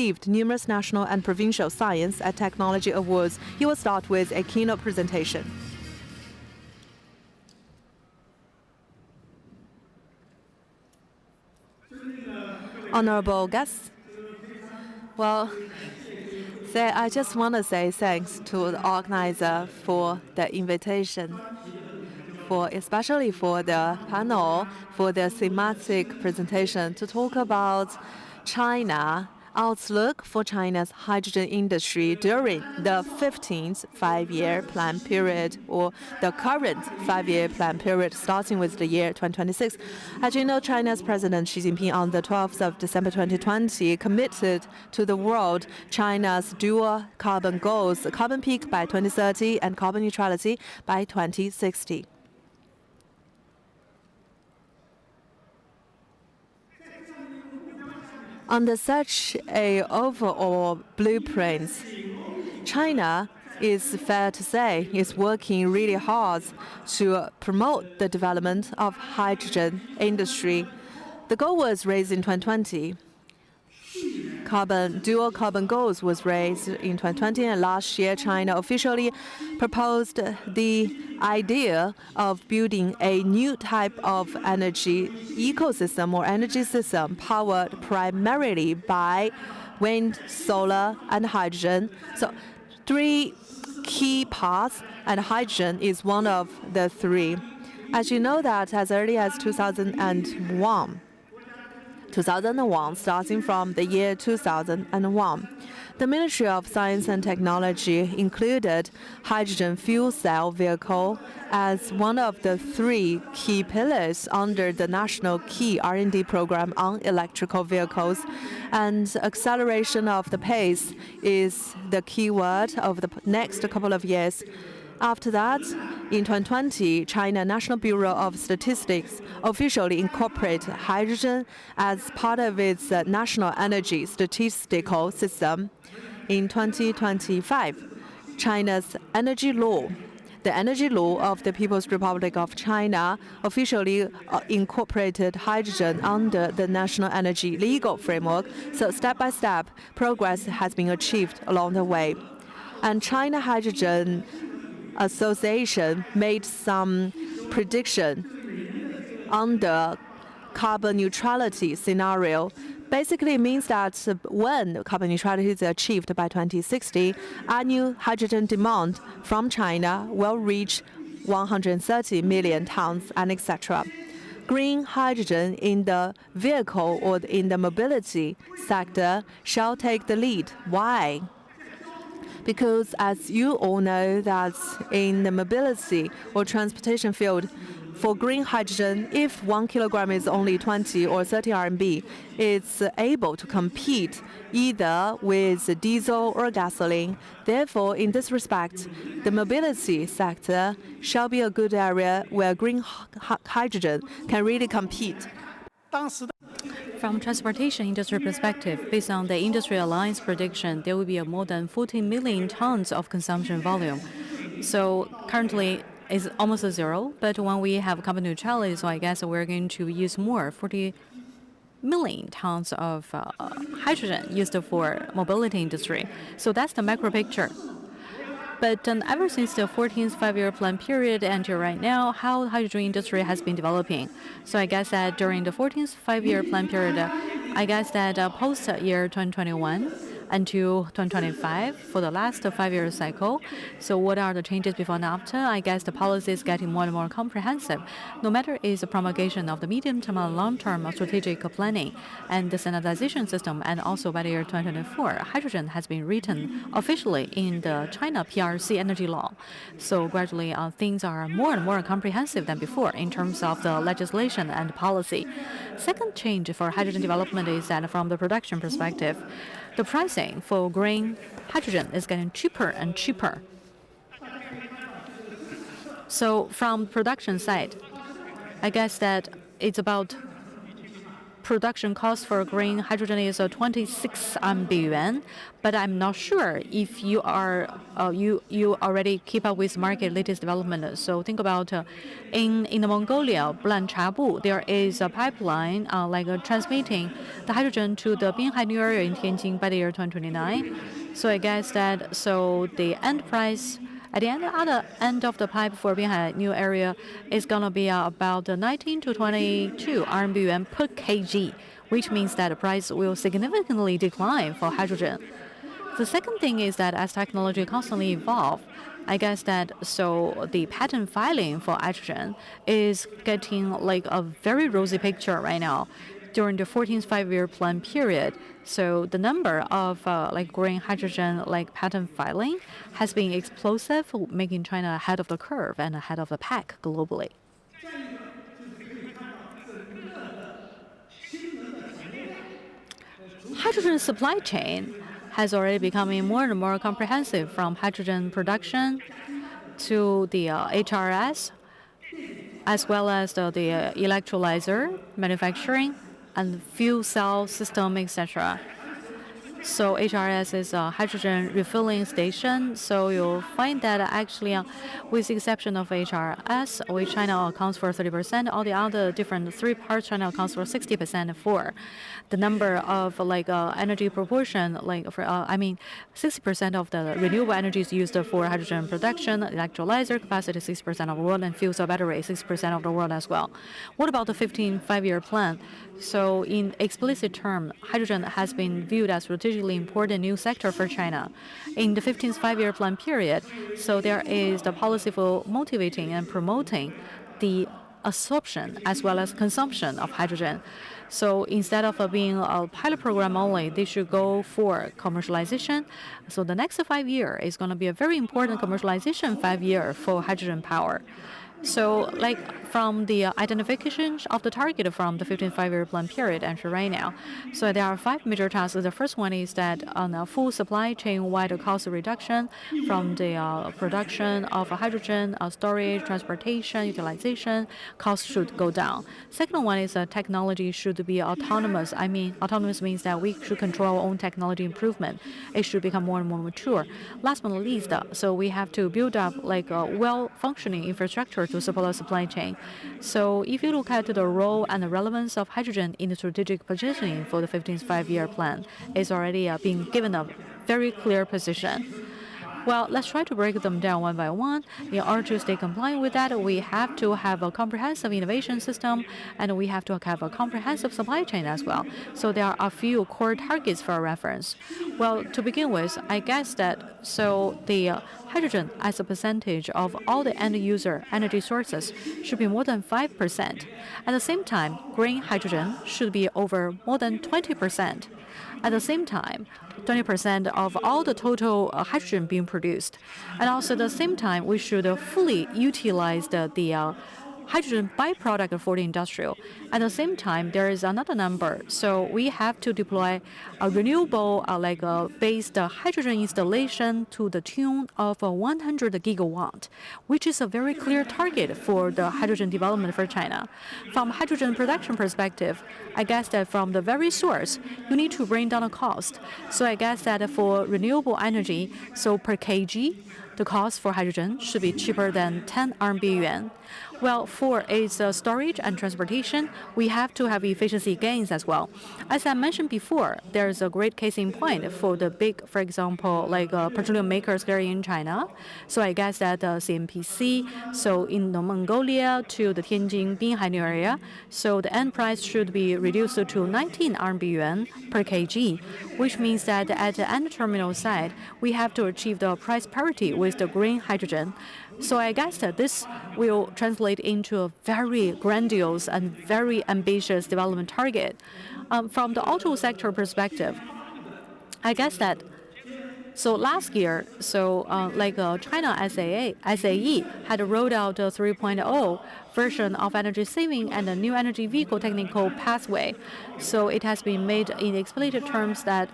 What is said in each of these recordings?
received numerous national and provincial science and technology awards. He will start with a keynote presentation. Honorable guests, I just want to say thanks to the organizer for the invitation, especially for the panel, for the thematic presentation to talk about China outlook for China's hydrogen industry during the 15th five-year plan period, or the current five-year plan period starting with the year 2026. As you know, China's President Xi Jinping on the 12th of December 2020 committed to the world China's dual carbon goals, carbon peak by 2030 and carbon neutrality by 2060. Under such a overall blueprint, China is fair to say is working really hard to promote the development of hydrogen industry. The goal was raised in 2020. Dual carbon goals was raised in 2020, and last year China officially proposed the idea of building a new type of energy ecosystem or energy system powered primarily by wind, solar, and hydrogen. So three key parts, and hydrogen is one of the three. As you know that as early as 2001, starting from the year 2001. The Ministry of Science and Technology included hydrogen fuel cell vehicle as one of the three key pillars under the National Key R&D program on electrical vehicles. And acceleration of the pace is the key word of the next couple of years. After that, in 2020, China National Bureau of Statistics officially incorporated hydrogen as part of its national energy statistical system. In 2025, China's energy law, the energy law of the People's Republic of China, officially incorporated hydrogen under the national energy legal framework. So step by step, progress has been achieved along the way. And China Hydrogen Association made some prediction on the carbon neutrality scenario. Basically, it means that when carbon neutrality is achieved by 2060, annual hydrogen demand from China will reach 130 million tons, and etc. Green hydrogen in the vehicle or in the mobility sector shall take the lead. Why? Because as you all know that in the mobility or transportation field, for green hydrogen, if 1 kilogram is only 20 or 30 RMB, it's able to compete either with diesel or gasoline. Therefore, in this respect, the mobility sector shall be a good area where green hydrogen can really compete. From transportation industry perspective, based on the Industry Alliance prediction, there will be more than 14 million tons of consumption volume. So currently, it's almost a zero, but when we have carbon neutrality, so I guess we're going to use more, 40 million tons of hydrogen used for mobility industry. So that's the macro picture. But ever since the 14th five-year plan period until right now, how the hydrogen industry has been developing. So I guess that during the 14th five-year plan period, I guess that post-year 2021 until 2025 for the last five-year cycle. So what are the changes before and after? I guess the policy is getting more and more comprehensive. No matter is the promulgation of the medium-term and long-term strategic planning and the standardization system, and also by the year 2024, hydrogen has been written officially in the China PRC energy law. So gradually things are more and more comprehensive than before in terms of the legislation and policy. Second change for hydrogen development is that from the production perspective, the pricing for green hydrogen is getting cheaper and cheaper. So from production side, I guess that it's about production cost for green hydrogen is 26 yuan, but I'm not sure if you are you already keep up with market latest development. So think about in the Mongolia, Blanchabu, there is a pipeline transmitting the hydrogen to the Binhai New area in Tianjin by the year 2029. So I guess that the end price at the other end of the pipe for Binhai New area is going to be about 19 to 22 RMB per kg, which means that the price will significantly decline for hydrogen. The second thing is that as technology constantly evolves, I guess that the patent filing for hydrogen is getting like a very rosy picture right now during the 14th five-year plan period. So the number of green hydrogen patent filing has been explosive, making China ahead of the curve and ahead of the pack globally. Hydrogen supply chain has already becoming more and more comprehensive, from hydrogen production to the HRS, as well as the electrolyzer manufacturing and fuel cell system, etc. So HRS is a hydrogen refilling station. So you'll find that actually, with the exception of HRS, which China accounts for 30%, all the other different three parts China accounts for 60% for. The number of energy proportion, 60% of the renewable energy is used for hydrogen production, electrolyzer capacity 6% of the world, and fuel cell battery 6% of the world as well. What about the 15th five-year plan? So in explicit term, hydrogen has been viewed as strategically important new sector for China. In the 15th five-year plan period, so there is the policy for motivating and promoting the absorption as well as consumption of hydrogen. So instead of being a pilot program only, they should go for commercialization. So the next 5 years is going to be a very important commercialization 5 year for hydrogen power. So from the identification of the target from the 15th five-year plan period and right now, so there are 5 major tasks. The first one is that on a full supply chain-wide cost reduction from the production of hydrogen, storage, transportation, utilization, costs should go down. Second one is technology should be autonomous. I mean, autonomous means that we should control our own technology improvement. It should become more and more mature. Last but not least, so we have to build up a well-functioning infrastructure to support the supply chain. So if you look at the role and the relevance of hydrogen in the strategic positioning for the 15th five-year plan, it's already being given a very clear position. Well, let's try to break them down one by one. In order to stay compliant with that, we have to have a comprehensive innovation system, and we have to have a comprehensive supply chain as well. So there are a few core targets for reference. Well, to begin with, I guess that the hydrogen as a percentage of all the end user energy sources should be more than 5%. At the same time, green hydrogen should be over more than 20%. At the same time, 20% of all the total hydrogen being produced. And also at the same time, we should fully utilize the hydrogen byproduct for the industrial. At the same time, there is another number. So we have to deploy a renewable based hydrogen installation to the tune of 100 gigawatt, which is a very clear target for the hydrogen development for China. From hydrogen production perspective, I guess that from the very source, you need to bring down the cost. So I guess that for renewable energy, so per kg, the cost for hydrogen should be cheaper than 10 RMB yuan. Well, for its storage and transportation, we have to have efficiency gains as well. As I mentioned before, there is a great case in point for the big, for example, petroleum makers here in China. So I guess that CNPC, so in the Mongolia to the Tianjin Binhai area, so the end price should be reduced to 19 RMB yuan per kg, which means that at the end terminal side, we have to achieve the price parity with the green hydrogen. So I guess that this will translate into a very grandiose and very ambitious development target. From the auto sector perspective, I guess that last year, China SAE had rolled out 3.0 version of energy saving and a new energy vehicle technical pathway. So it has been made in explicit terms that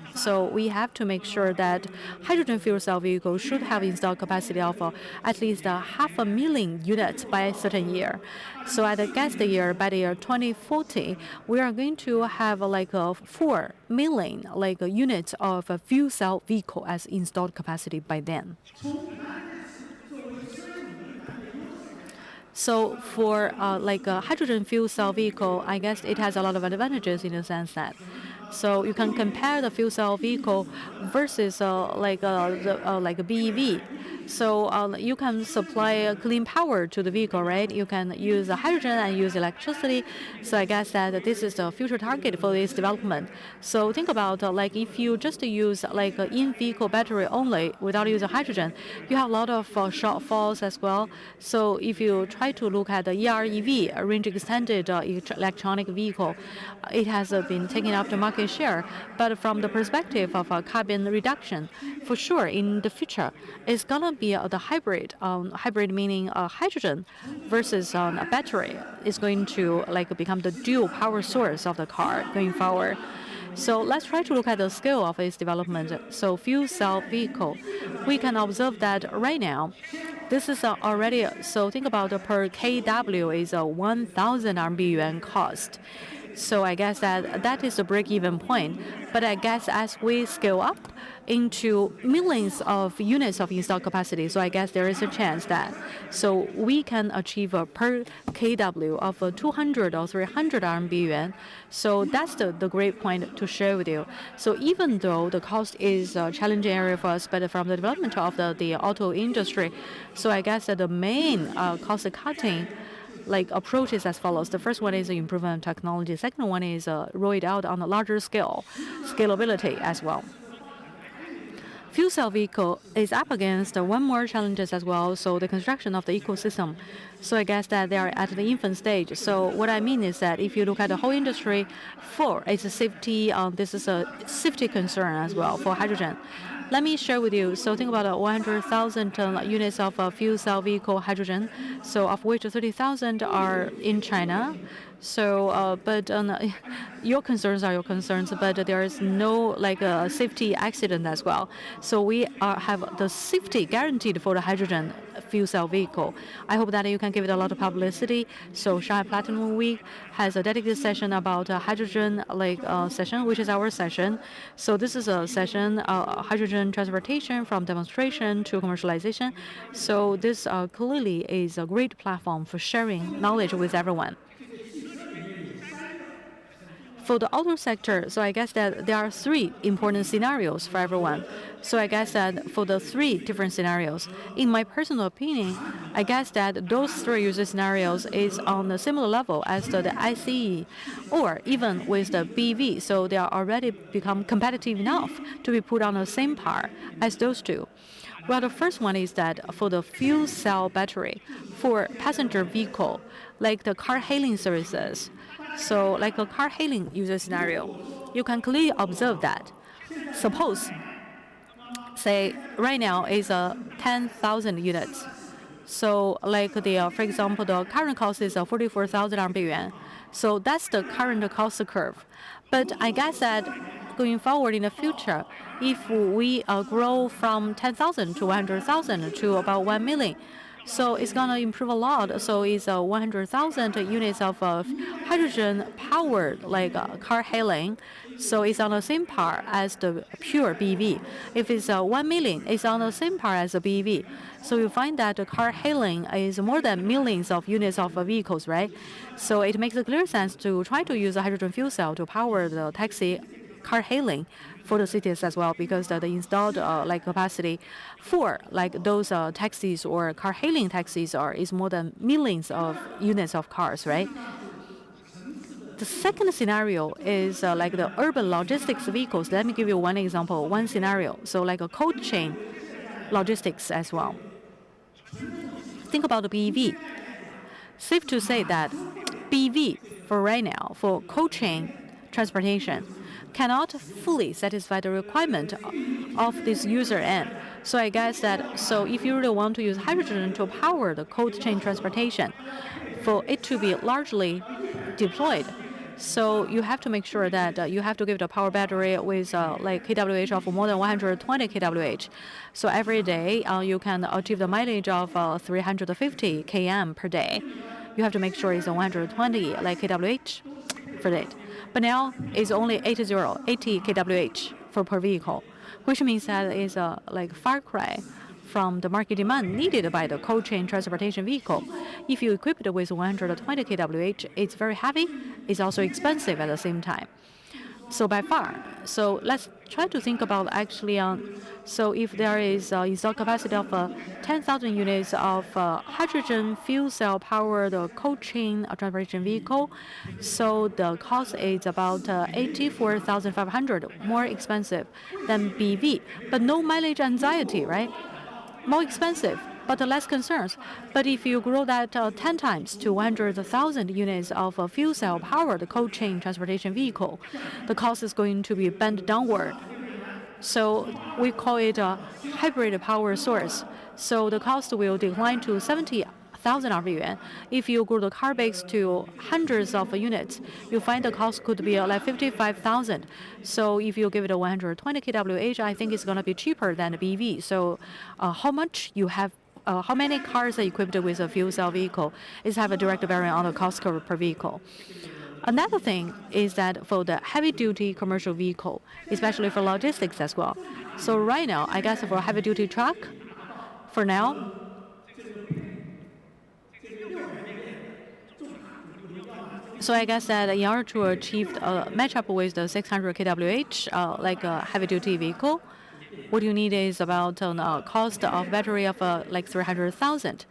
we have to make sure that hydrogen fuel cell vehicles should have installed capacity of at least 500,000 units by a certain year. So at the gas year, by the year 2040, we are going to have 4 million units of fuel cell vehicle as installed capacity by then. So for a hydrogen fuel cell vehicle, I guess it has a lot of advantages in the sense that, so you can compare the fuel cell vehicle versus a BEV. So you can supply clean power to the vehicle, right? You can use hydrogen and use electricity. So I guess that this is the future target for this development. So think about if you just use in-vehicle battery only without using hydrogen, you have a lot of shortfalls as well. So if you try to look at the EREV, a range extended electronic vehicle, it has been taking up the market share. But from the perspective of carbon reduction, for sure in the future, it's gonna be the hybrid. Hybrid meaning hydrogen versus a battery is going to become the dual power source of the car going forward. So let's try to look at the scale of its development. So fuel cell vehicle, we can observe that right now, this is already, so think about per kW is a 1,000 RMB yuan cost. So I guess that is the break-even point. But I guess as we scale up into millions of units of installed capacity, so I guess there is a chance that so we can achieve a per kW of 200 or 300 RMB yuan. So that's the great point to share with you. So even though the cost is a challenging area for us, but from the development of the auto industry, so I guess that the main cost cutting approaches as follows. The first one is the improvement of technology. The second one is roll it out on a larger scale, scalability as well. Fuel cell vehicle is up against one more challenges as well, so the construction of the ecosystem. So I guess that they are at the infant stage. So what I mean is that if you look at the whole industry, it's a safety, this is a safety concern as well for hydrogen. Let me share with you. So think about 100,000 units of fuel cell vehicle hydrogen, so of which 30,000 are in China. So, but your concerns are your concerns, but there is no safety accident as well. So we have the safety guaranteed for the hydrogen fuel cell vehicle. I hope that you can give it a lot of publicity. So Shanghai Platinum Week has a dedicated session about hydrogen session, which is our session. So this is a session, hydrogen transportation from demonstration to commercialization. So this clearly is a great platform for sharing knowledge with everyone. For the auto sector, so I guess that there are 3 important scenarios for everyone. So I guess that for the 3 different scenarios, in my personal opinion, I guess that those 3 user scenarios is on a similar level as the ICE or even with the BEV. So they are already become competitive enough to be put on the same par as those 2. Well, the first one is that for the fuel cell battery for passenger vehicle, like the car hailing services, so like a car hailing user scenario, you can clearly observe that. Suppose, say right now is 10,000 units. So for example, the current cost is 44,000 RMB yuan. So that's the current cost curve. But I guess that going forward in the future, if we grow from 10,000 to 100,000 to about 1 million, so it's going to improve a lot. So it's 100,000 units of hydrogen-powered car hailing. So it's on the same par as the pure BEV. If it's 1 million, it's on the same par as the BEV. So you find that the car hailing is more than millions of units of vehicles, right? So it makes a clear sense to try to use a hydrogen fuel cell to power the taxi car hailing for the cities as well, because the installed capacity for those taxis or car hailing taxis is more than millions of units of cars, right? The second scenario is the urban logistics vehicles. Let me give you one example, one scenario. So like a cold chain logistics as well. Think about the BEV. Safe to say that BEV for right now, for cold chain transportation, cannot fully satisfy the requirement of this user end. So I guess that if you really want to use hydrogen to power the cold chain transportation, for it to be largely deployed. So you have to make sure that you have to give the power battery with like kWh of more than 120 kWh. So every day you can achieve the mileage of 350 km per day. You have to make sure it's 120 like kWh for that. But now it's only 80 kWh per vehicle, which means that it's like far cry from the market demand needed by the cold chain transportation vehicle. If you equip it with 120 kWh, it's very heavy, it's also expensive at the same time. So by far, so let's try to think about actually, so if there is installed capacity of 10,000 units of hydrogen fuel cell powered cold chain transportation vehicle, so the cost is about 84,500, more expensive than BV, but no mileage anxiety, right? More expensive, but less concerns. But if you grow that 10 times to 100,000 units of a fuel cell powered cold chain transportation vehicle, the cost is going to be bent downward. So we call it a hybrid power source. So the cost will decline to 70,000 RMB. If you grow the car base to hundreds of units, you find the cost could be like 55,000. So if you give it a 120 kWh, I think it's going to be cheaper than the BV. So how much you have, how many cars are equipped with a fuel cell vehicle is have a direct bearing on the cost curve per vehicle. Another thing is that for the heavy-duty commercial vehicle, especially for logistics as well. So right now, I guess for heavy-duty truck, for now, so I guess that in order to achieve match up with the 600 kWh, like a heavy-duty vehicle, what you need is about a cost of battery of like 300,000.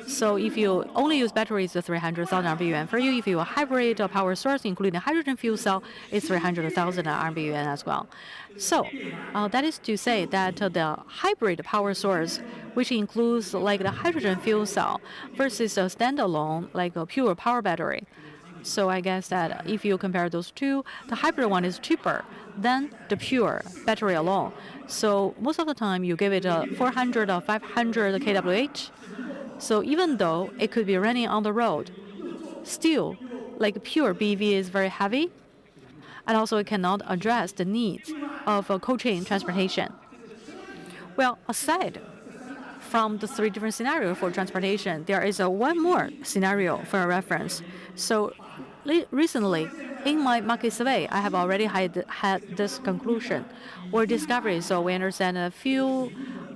So if you only use batteries, 300,000 RMB for you. If you a hybrid power source, including hydrogen fuel cell, it's 300,000 RMB as well. So that is to say that the hybrid power source, which includes like the hydrogen fuel cell versus a standalone like a pure power battery. So I guess that if you compare those two, the hybrid one is cheaper than the pure battery alone. So most of the time you give it 400 or 500 kWh. So even though it could be running on the road, still like pure BV is very heavy, and also it cannot address the needs of cold chain transportation. Well, aside from the three different scenarios for transportation, there is one more scenario for a reference. So recently, in my market survey, I have already had this conclusion or discovery. So we understand a few,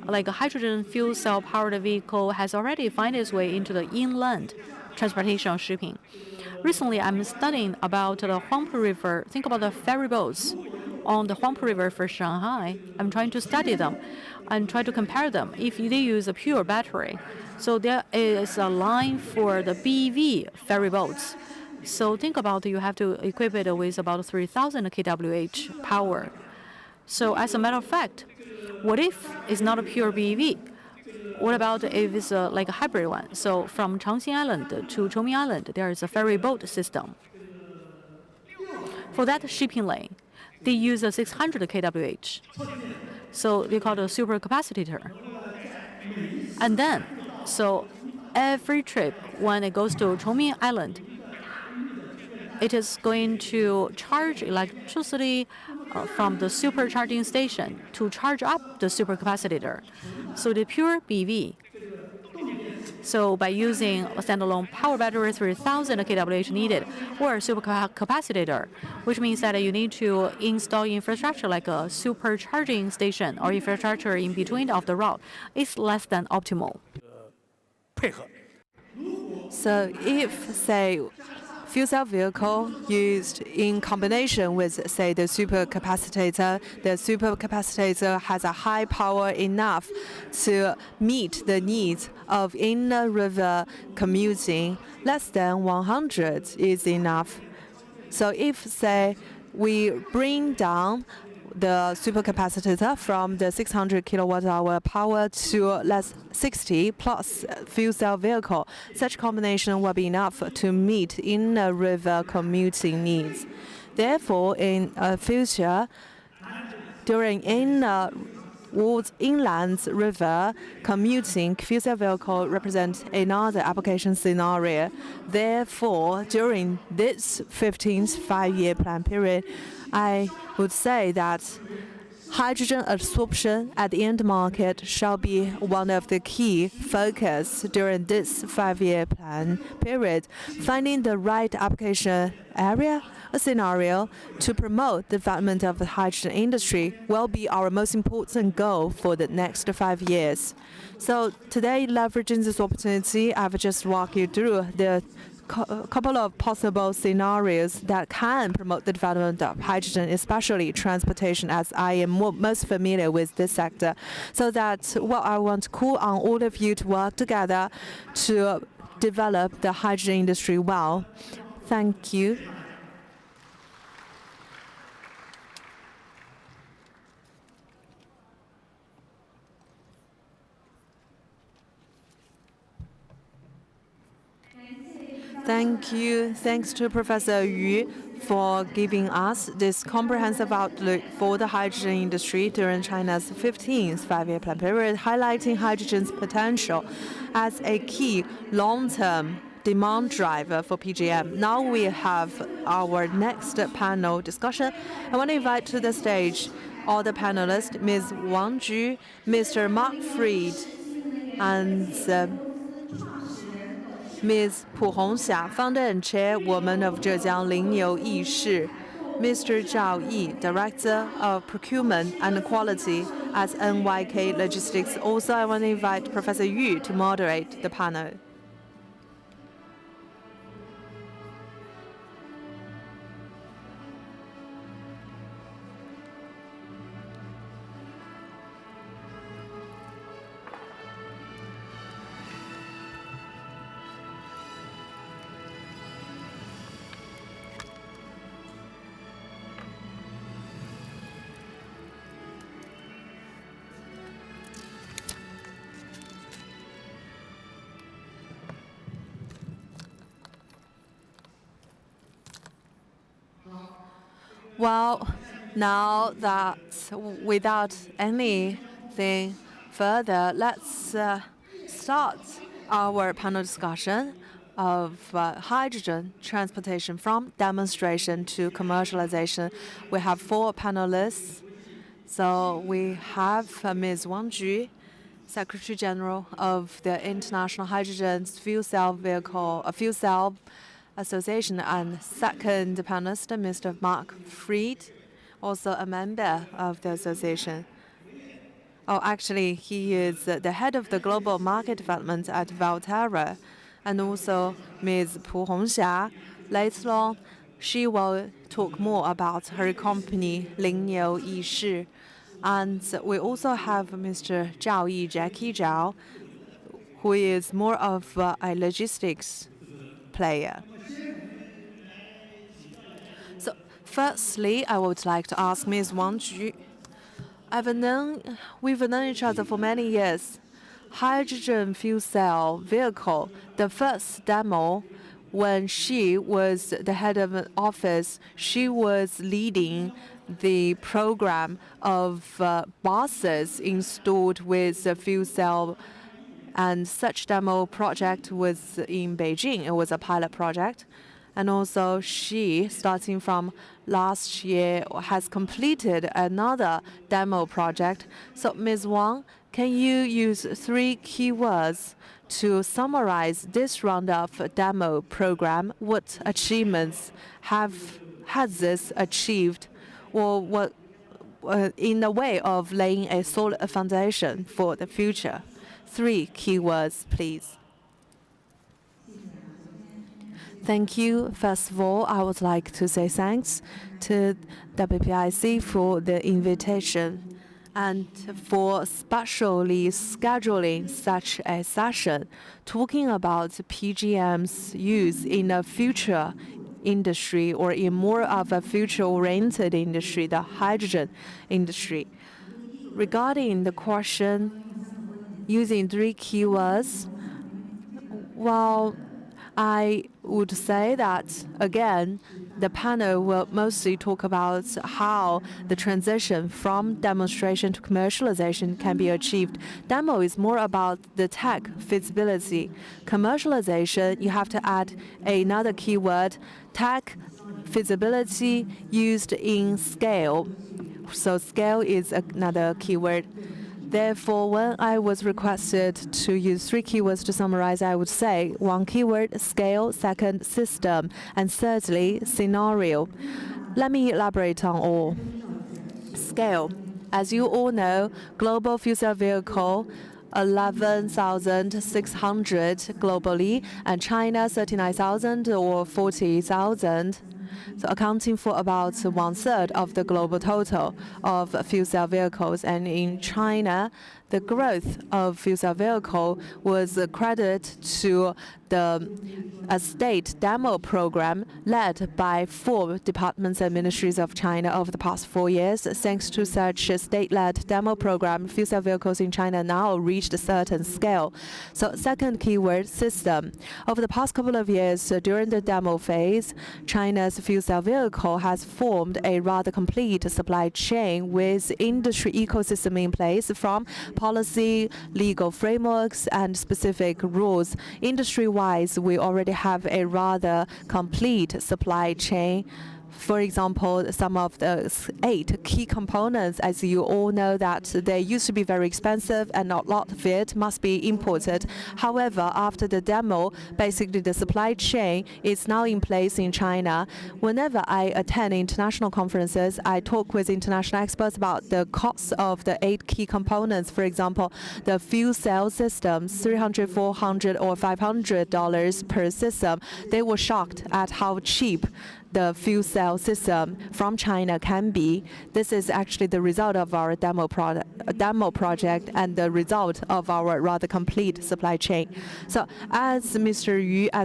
like a hydrogen fuel cell powered vehicle has already found its way into the inland transportation of shipping. Recently, I'm studying about the Huangpu River. Think about the ferry boats on the Huangpu River for Shanghai. I'm trying to study them and try to compare them if they use a pure battery. So there is a line for the BV ferry boats. So think about you have to equip it with about 3,000 kWh power. So as a matter of fact, what if it's not a pure BEV? What about if it's like a hybrid one? So from Changxin Island to Zhuoping Island, there is a ferry boat system. For that shipping lane, they use a 600 kWh. So they call it a super capacitor. And then, so every trip when it goes to Zhuoping Island, it is going to charge electricity from the supercharging station to charge up the supercapacitor. So the pure BV. So by using a standalone power battery, 3,000 kWh needed, or a supercapacitor, which means that you need to install infrastructure like a supercharging station or infrastructure in between of the route, is less than optimal. So if, say, fuel cell vehicle used in combination with, say, the supercapacitor has a high power enough to meet the needs of inner river commuting. Less than 100 is enough. So if, say, we bring down the supercapacitor from the 600 kilowatt-hour power to 60 plus fuel cell vehicle, such combination will be enough to meet inner river commuting needs. Therefore, in future, during inner towards inland river commuting fuel cell vehicle represent another application scenario. Therefore, during this 15th five-year plan period, I would say that hydrogen absorption at the end market shall be one of the key focus during this five-year plan period. Finding the right application area, a scenario to promote the development of the hydrogen industry will be our most important goal for the next 5 years. So today, leveraging this opportunity, I've just walked you through the couple of possible scenarios that can promote the development of hydrogen, especially transportation, as I am most familiar with this sector. So that I want to call on all of you to work together to develop the hydrogen industry well. Thank you. Thank you. Thanks to Professor Yu for giving us this comprehensive outlook for the hydrogen industry during China's 15th five-year plan period, highlighting hydrogen's potential as a key long-term demand driver for PGM. Now we have our next panel discussion. I want to invite to the stage all the panelists, Ms. Wang, Mr. Mark Fried, and Ms. Pu Hongxia, founder and chairwoman of Zhejiang Lingniu Yishi, Mr. Zhao, director of procurement and quality at NYK Logistics. Also, I want to invite Professor Yu to moderate the panel. Well, now that without anything further, let's start our panel discussion of hydrogen transportation from demonstration to commercialization. We have 4 panelists. So we have Ms. Wang Ju, Secretary General of the International Hydrogen Fuel Cell Association, and second panelist, Mr. Mark Fried, also a member of the association. Oh, actually, he is the head of the global market development at Valterra, and also Ms. Pu Hongxia. Later on, she will talk more about her company, Lingniu Yishi. And we also have Mr. Zhao, Jacky Zhao, who is more of a logistics player. So, firstly, I would like to ask Ms. Wang Ju. We've known each other for many years. Hydrogen fuel cell vehicle, the first demo, when she was the head of an office, she was leading the program of buses installed with the fuel cell, and such demo project was in Beijing. It was a pilot project. And also she, starting from last year, has completed another demo project. So Ms. Wang, can you use 3 keywords to summarize this round of demo program? What achievements has this achieved, or what in the way of laying a solid foundation for the future? 3 keywords, please. Thank you. First of all, I would like to say thanks to WPIC for the invitation and for specially scheduling such a session talking about PGM's use in a future industry, or in more of a future-oriented industry, the hydrogen industry. Regarding the question using 3 keywords, well, I would say that, again, the panel will mostly talk about how the transition from demonstration to commercialization can be achieved. Demo is more about the tech feasibility. Commercialization, you have to add another keyword, tech feasibility used in scale. So scale is another keyword. Therefore, when I was requested to use 3 keywords to summarize, I would say 1 keyword, scale, 2nd, system, and thirdly, scenario. Let me elaborate on all. Scale. As you all know, global fuel cell vehicle 11,600 globally, and China 39,000 or 40,000. So accounting for about 1/3 of the global total of fuel cell vehicles. And in China, the growth of fuel cell vehicle was credited to the state demo program led by 4 departments and ministries of China over the past 4 years. Thanks to such a state-led demo program, fuel cell vehicles in China now reached a certain scale. So second keyword, system. Over the past couple of years, during the demo phase, China's fuel cell vehicle has formed a rather complete supply chain with industry ecosystem in place from policy, legal frameworks, and specific rules. Industry-wise, we already have a rather complete supply chain. For example, some of the 8 key components, as you all know, that they used to be very expensive and a lot of it must be imported. However, after the demo, basically the supply chain is now in place in China. Whenever I attend international conferences, I talk with international experts about the costs of the 8 key components. For example, the fuel cell systems, $300, $400, or $500 per system. They were shocked at how cheap the fuel cell system from China can be. This is actually the result of our demo project and the result of our rather complete supply chain. So as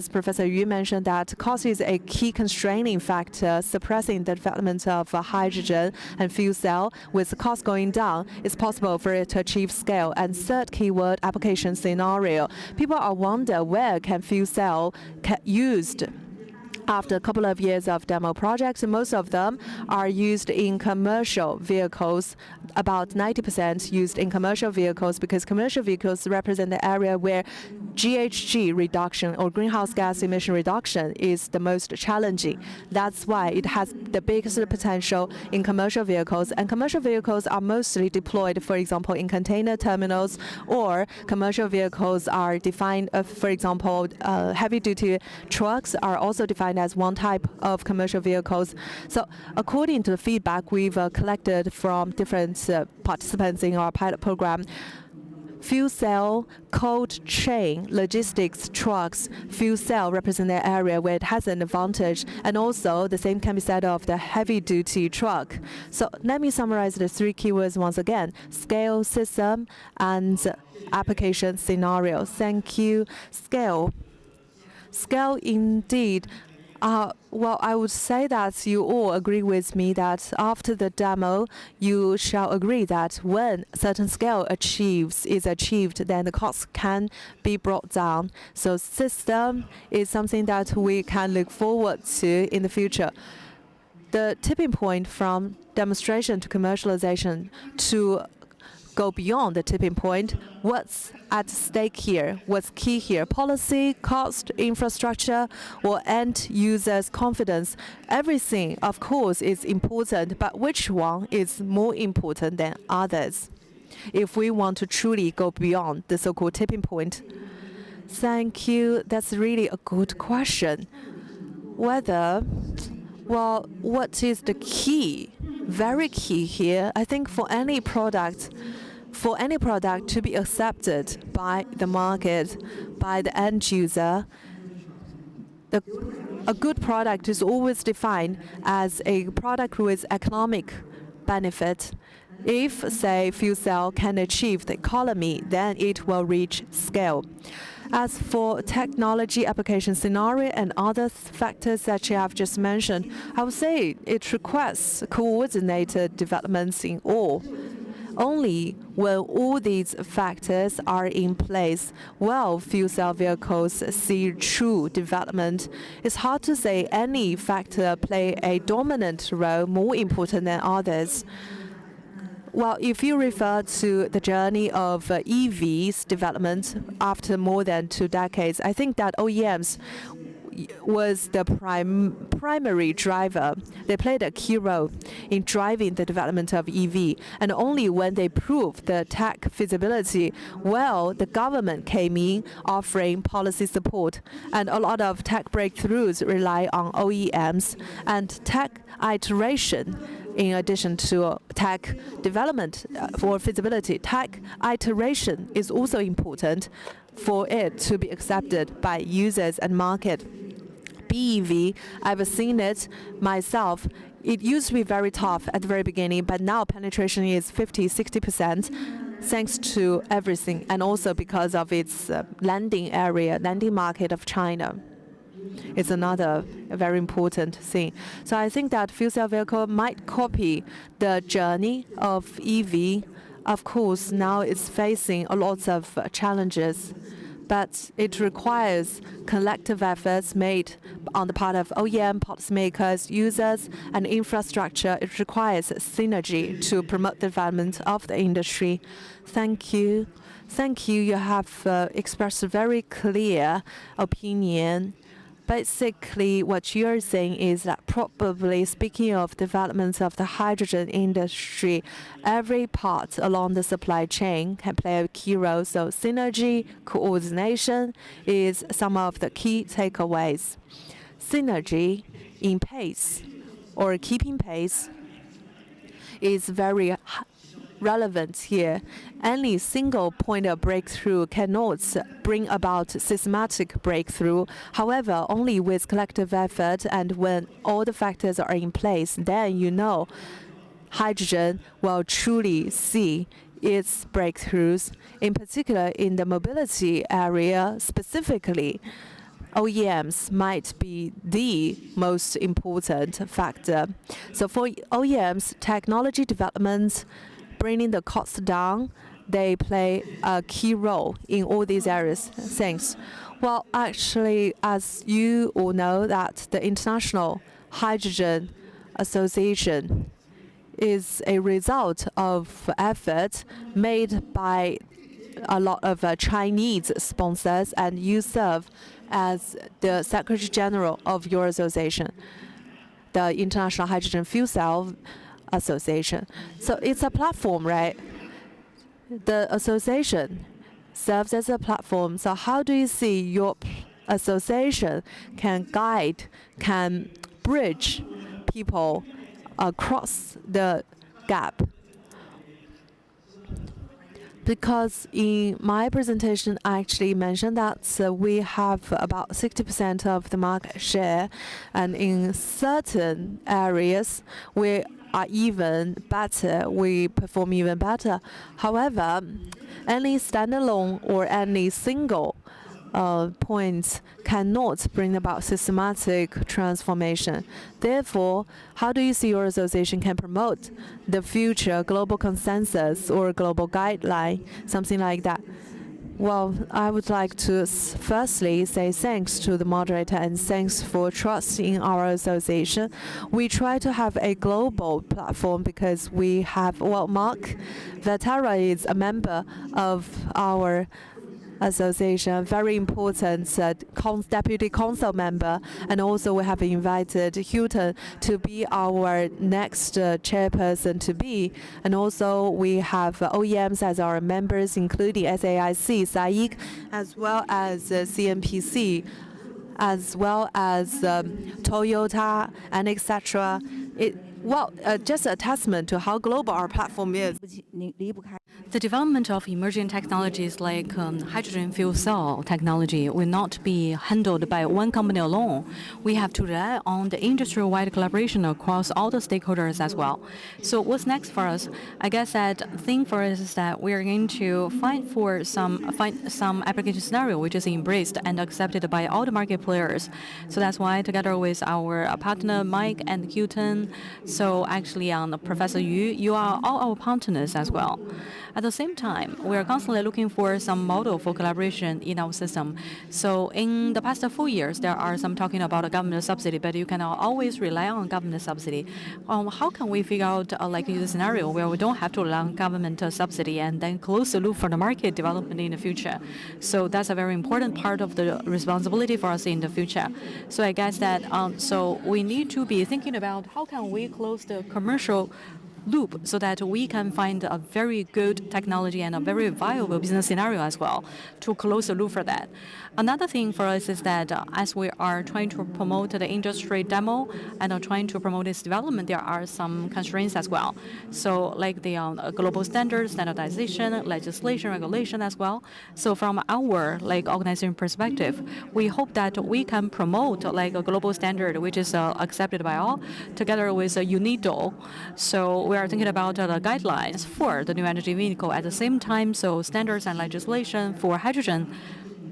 Professor Yu mentioned, that cost is a key constraining factor suppressing the development of hydrogen and fuel cell. With cost going down, it's possible for it to achieve scale. And third keyword, application scenario. People are wonder where can fuel cell used. After a couple of years of demo projects, most of them are used in commercial vehicles, about 90% used in commercial vehicles, because commercial vehicles represent the area where GHG reduction or greenhouse gas emission reduction is the most challenging. That's why it has the biggest potential in commercial vehicles. And commercial vehicles are mostly deployed, for example, in container terminals, or commercial vehicles are defined, for example, heavy-duty trucks are also defined as one type of commercial vehicles. So according to the feedback we've collected from different participants in our pilot program, fuel cell, cold chain, logistics, trucks, fuel cell represent an area where it has an advantage, and also the same can be said of the heavy-duty truck. So let me summarize the 3 keywords once again: scale, system, and application scenario. Thank you. Scale. Scale indeed. Well, I would say that you all agree with me that after the demo, you shall agree that when certain scale is achieved, then the cost can be brought down. So system is something that we can look forward to in the future. The tipping point from demonstration to commercialization to go beyond the tipping point, what's at stake here? What's key here? Policy, cost, infrastructure, or end users' confidence? Everything, of course, is important, but which one is more important than others if we want to truly go beyond the so-called tipping point? Thank you. That's really a good question. What is the key? Very key here. I think for any product to be accepted by the market, by the end user, a good product is always defined as a product with economic benefit. If, say, fuel cell can achieve the economy, then it will reach scale. As for technology application scenario and other factors that you have just mentioned, I would say it requires coordinated developments in all. Only when all these factors are in place will fuel cell vehicles see true development. It's hard to say any factor play a dominant role more important than others. Well, if you refer to the journey of EVs development after more than 2 decades, I think that OEMs was the primary driver. They played a key role in driving the development of EV. And only when they proved the tech feasibility, well, the government came in offering policy support. And a lot of tech breakthroughs rely on OEMs and tech iteration. In addition to tech development for feasibility, tech iteration is also important for it to be accepted by users and market. BEV, I've seen it myself. It used to be very tough at the very beginning, but now penetration is 50–60%, thanks to everything, and also because of its landing market of China. It's another very important thing. So I think that fuel cell vehicle might copy the journey of EV. Of course, now it's facing a lot of challenges, but it requires collective efforts made on the part of OEM, policymakers, users, and infrastructure. It requires synergy to promote the development of the industry. Thank you. Thank you. You have expressed a very clear opinion. Basically, what you're saying is that probably speaking of developments of the hydrogen industry, every part along the supply chain can play a key role. So synergy, coordination is some of the key takeaways. Synergy in pace or keeping pace is very relevant here. Any single point of breakthrough cannot bring about systematic breakthrough. However, only with collective effort and when all the factors are in place, then you know hydrogen will truly see its breakthroughs. In particular, in the mobility area specifically, OEMs might be the most important factor. So for OEMs, technology development, bringing the cost down, they play a key role in all these areas. Thanks. Well, actually, as you all know, that the International Hydrogen Association is a result of efforts made by a lot of Chinese sponsors, and you serve as the Secretary General of your association, the International Hydrogen Fuel Cell Association. So it's a platform, right? The association serves as a platform. So how do you see your association can guide, can bridge people across the gap? Because in my presentation, I actually mentioned that we have about 60% of the market share, and in certain areas, we are even better, we perform even better. However, any standalone or any single points cannot bring about systematic transformation. Therefore, how do you see your association can promote the future global consensus or global guideline, something like that? Well, I would like to firstly say thanks to the moderator and thanks for trust in our association. We try to have a global platform because we have, well, Valterra is a member of our association, very important deputy council member, and also we have invited Yusen to be our next chairperson to be, and also we have OEMs as our members, including SAIC, SAIC, as well as CNPC, as well as Toyota, and etc. Well, just a testament to how global our platform is. The development of emerging technologies like hydrogen fuel cell technology will not be handled by one company alone. We have to rely on the industry-wide collaboration across all the stakeholders as well. So what's next for us? I guess that thing for us is that we are going to find some application scenario which is embraced and accepted by all the market players. So that's why together with our partner Mike and Yusen, so actually Professor Yu, you are all our partners as well. At the same time, we are constantly looking for some model for collaboration in our system. So in the past 4 years, there are some talking about a government subsidy, but you cannot always rely on government subsidy. How can we figure out like use a scenario where we don't have to rely on government subsidy and then close the loop for the market development in the future? So that's a very important part of the responsibility for us in the future. So I guess that so we need to be thinking about how can we close the commercial loop so that we can find a very good technology and a very viable business scenario as well to close the loop for that. Another thing for us is that as we are trying to promote the industry demo and trying to promote its development, there are some constraints as well. So like the global standards, standardization, legislation, regulation as well. So from our like organization perspective, we hope that we can promote like a global standard which is accepted by all together with a UNIDO. So we are thinking about the guidelines for the new energy vehicle at the same time, so standards and legislation for hydrogen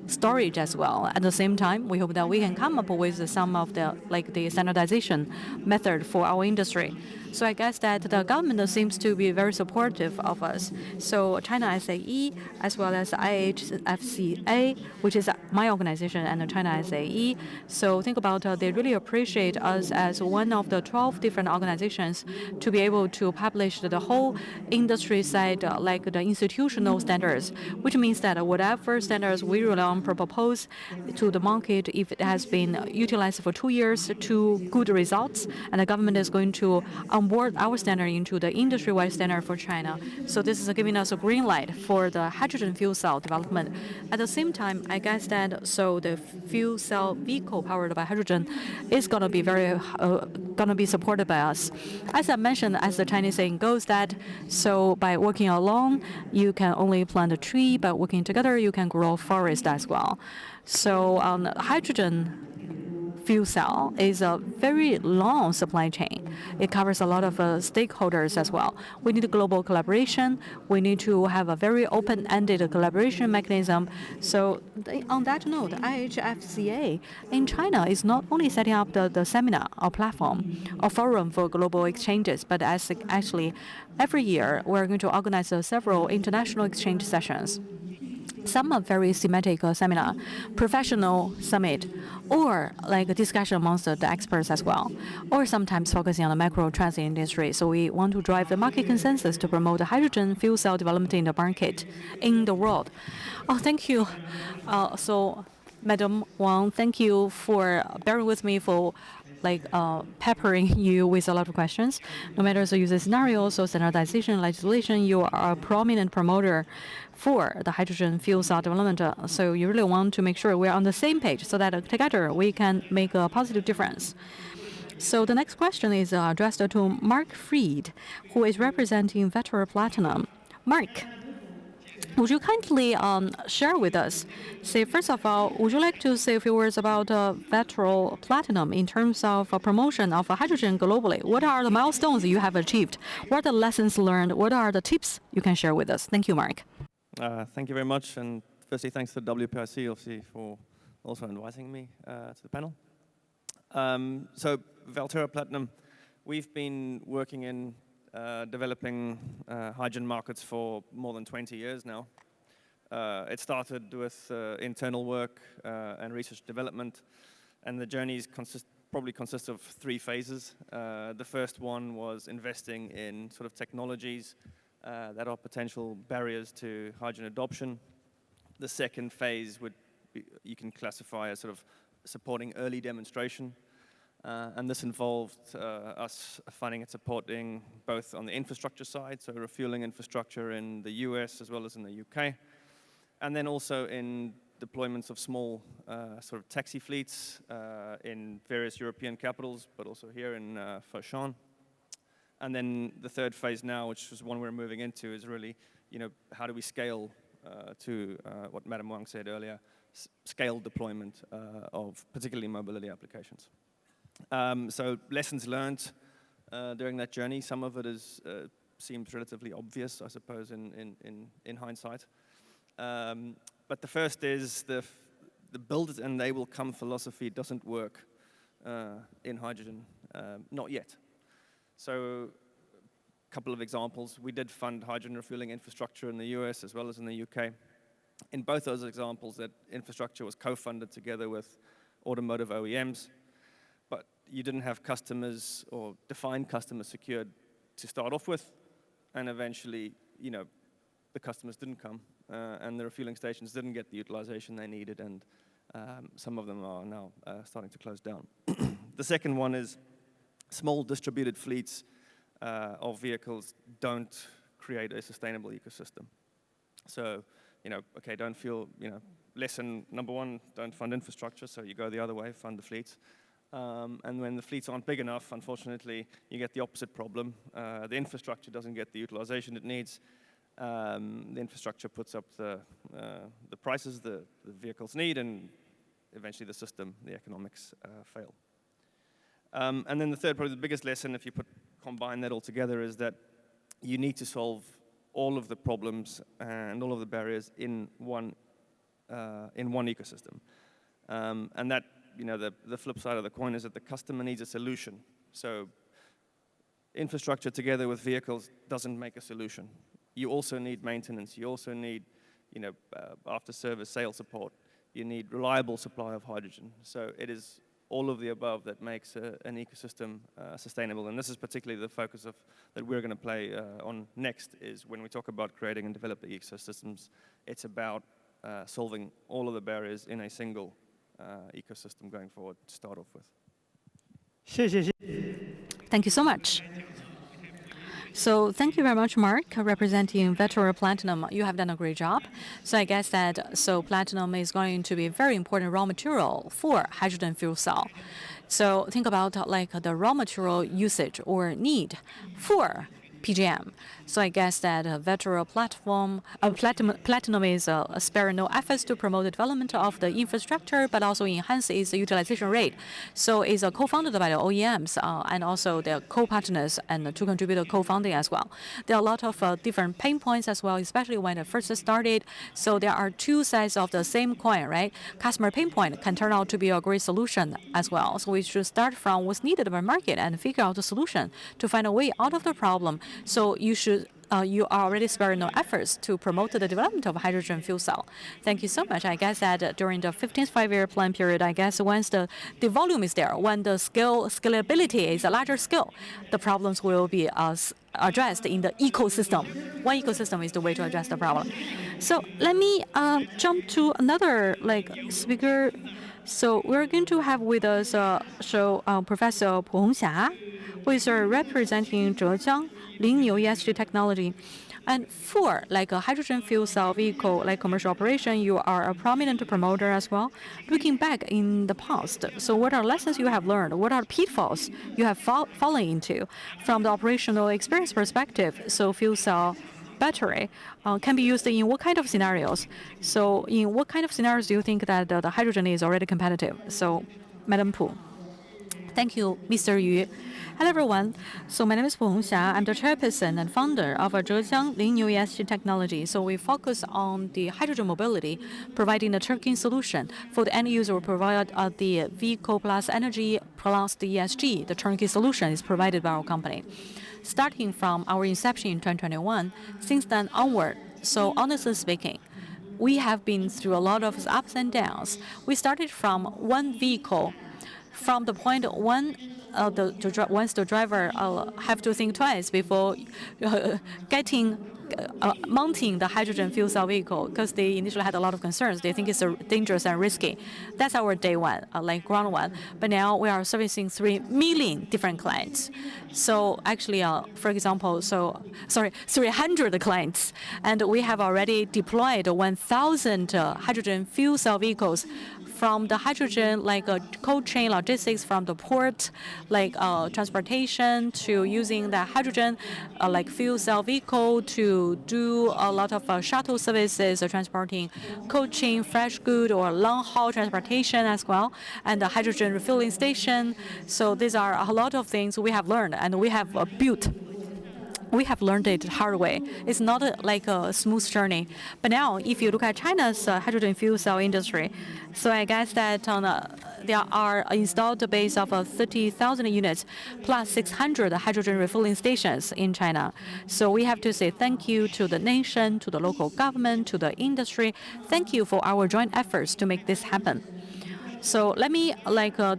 storage as well. At the same time, we hope that we can come up with some of the the standardization method for our industry. So I guess that the government seems to be very supportive of us. So China SAE as well as IHFCA, which is my organization, and China SAE. So think about they really appreciate us as one of the 12 different organizations to be able to publish the whole industry side like the institutional standards, which means that whatever standards we rely on propose to the market, if it has been utilized for 2 years to good results, and the government is going to onboard our standard into the industry-wide standard for China. So this is giving us a green light for the hydrogen fuel cell development. At the same time, I guess that so the fuel cell vehicle powered by hydrogen is going to be very going to be supported by us. As I mentioned, as the Chinese saying goes, that so by working alone, you can only plant a tree, but working together, you can grow forest as well. So hydrogen fuel cell is a very long supply chain. It covers a lot of stakeholders as well. We need global collaboration. We need to have a very open-ended collaboration mechanism. So on that note, IHFCA in China is not only setting up the seminar or platform or forum for global exchanges, but as actually every year we're going to organize several international exchange sessions. Some are very thematic seminar, professional summit, or like a discussion amongst the experts as well, or sometimes focusing on the macro trends in industry. So we want to drive the market consensus to promote the hydrogen fuel cell development in the market in the world. Oh, thank you. So, Madam Wang, thank you for bearing with me for peppering you with a lot of questions. No matter the user scenarios or standardization legislation, you are a prominent promoter for the hydrogen fuel cell development. So you really want to make sure we're on the same page so that together we can make a positive difference. So the next question is addressed to Mark Fried, who is representing Valterra Platinum. Mark, would you kindly share with us, say, first of all, would you like to say a few words about Valterra Platinum in terms of promotion of hydrogen globally? What are the milestones you have achieved? What are the lessons learned? What are the tips you can share with us? Thank you, Mark. Thank you very much. And firstly, thanks to WPIC, obviously, for also inviting me to the panel. So Valterra Platinum, we've been working in developing hydrogen markets for more than 20 years now. It started with internal work and research development, and the journeys probably consist of 3 phases. The first one was investing in sort of technologies that are potential barriers to hydrogen adoption. The second phase would be, you can classify as sort of supporting early demonstration. And this involved us funding and supporting both on the infrastructure side, so refueling infrastructure in the US as well as in the UK, and then also in deployments of small sort of taxi fleets in various European capitals, but also here in Foshan. And then the third phase now, which is one we're moving into, is really how do we scale to what Madam Wang said earlier, scale deployment of particularly mobility applications. So lessons learned during that journey. Some of it seems relatively obvious, I suppose, in hindsight. But the first is the build it and they will come philosophy doesn't work in hydrogen, not yet. So a couple of examples. We did fund hydrogen refueling infrastructure in the US as well as in the UK. In both those examples, that infrastructure was co-funded together with automotive OEMs, but you didn't have customers or defined customers secured to start off with, and eventually, the customers didn't come, and the refueling stations didn't get the utilization they needed, and some of them are now starting to close down. The second one is small distributed fleets of vehicles don't create a sustainable ecosystem. So, okay, don't feel, lesson number one, don't fund infrastructure, so you go the other way, fund the fleets. And when the fleets aren't big enough, unfortunately, you get the opposite problem. The infrastructure doesn't get the utilization it needs. The infrastructure puts up the prices the vehicles need, and eventually the system, the economics fail. And then the third, probably the biggest lesson, if you combine that all together, is that you need to solve all of the problems and all of the barriers in one ecosystem. And that, the flip side of the coin is that the customer needs a solution. So infrastructure together with vehicles doesn't make a solution. You also need maintenance. You also need, after-service sales support. You need reliable supply of hydrogen. So it is all of the above that makes an ecosystem sustainable. And this is particularly the focus that we're going to play on next, is when we talk about creating and developing ecosystems, it's about solving all of the barriers in a single ecosystem going forward to start off with. Thank you so much. So thank you very much, Mark, representing Valterra Platinum. You have done a great job. So I guess that platinum is going to be a very important raw material for hydrogen fuel cell. So think about the raw material usage or need for PGM. So I guess that Valterra Platinum is sparing no efforts to promote the development of the infrastructure, but also enhance its utilization rate. So it's co-founded by the OEMs and also their co-partners, and to contribute to co-funding as well. There are a lot of different pain points as well, especially when it first started. So there are two sides of the same coin, right? Customer pain point can turn out to be a great solution as well. So we should start from what's needed by market and figure out the solution to find a way out of the problem. So you are already sparing no efforts to promote the development of hydrogen fuel cell. Thank you so much. I guess that during the 15th five-year plan period, I guess once the volume is there, when the scalability is a larger scale, the problems will be addressed in the ecosystem. One ecosystem is the way to address the problem. So let me jump to another speaker. So we're going to have with us Professor Pu Hongxia, who is representing Zhejiang Lingniu ESG technology. And for a hydrogen fuel cell vehicle commercial operation, you are a prominent promoter as well. Looking back in the past, so what are lessons you have learned? What are pitfalls you have fallen into from the operational experience perspective? So fuel cell battery can be used in what kind of scenarios? So in what kind of scenarios do you think that the hydrogen is already competitive? So, Madam Pu. Thank you, Mr. Yu. Hello, everyone. So my name is Pu Hongxia. I'm the chairperson and founder of Zhejiang Lingniu ESG technology. So we focus on the hydrogen mobility, providing the turnkey solution for the end user. We provide the vehicle plus energy plus the ESG. The turnkey solution is provided by our company. Starting from our inception in 2021, since then onward, so honestly speaking, we have been through a lot of ups and downs. We started from one vehicle, from the point once the driver have to think twice before mounting the hydrogen fuel cell vehicle, because they initially had a lot of concerns. They think it's dangerous and risky. That's our day one, ground one. But now we are servicing 3 million different clients. So actually, for example, 300 clients, and we have already deployed 1,000 hydrogen fuel cell vehicles from the hydrogen, like cold chain logistics from the port, like transportation, to using the hydrogen, like fuel cell vehicle, to do a lot of shuttle services, transporting cold chain, fresh good, or long haul transportation as well, and the hydrogen refilling station. So these are a lot of things we have learned and we have built. We have learned it the hard way. It's not like a smooth journey. But now, if you look at China's hydrogen fuel cell industry, so I guess that there are installed a base of 30,000 units plus 600 hydrogen refilling stations in China. So we have to say thank you to the nation, to the local government, to the industry. Thank you for our joint efforts to make this happen. So let me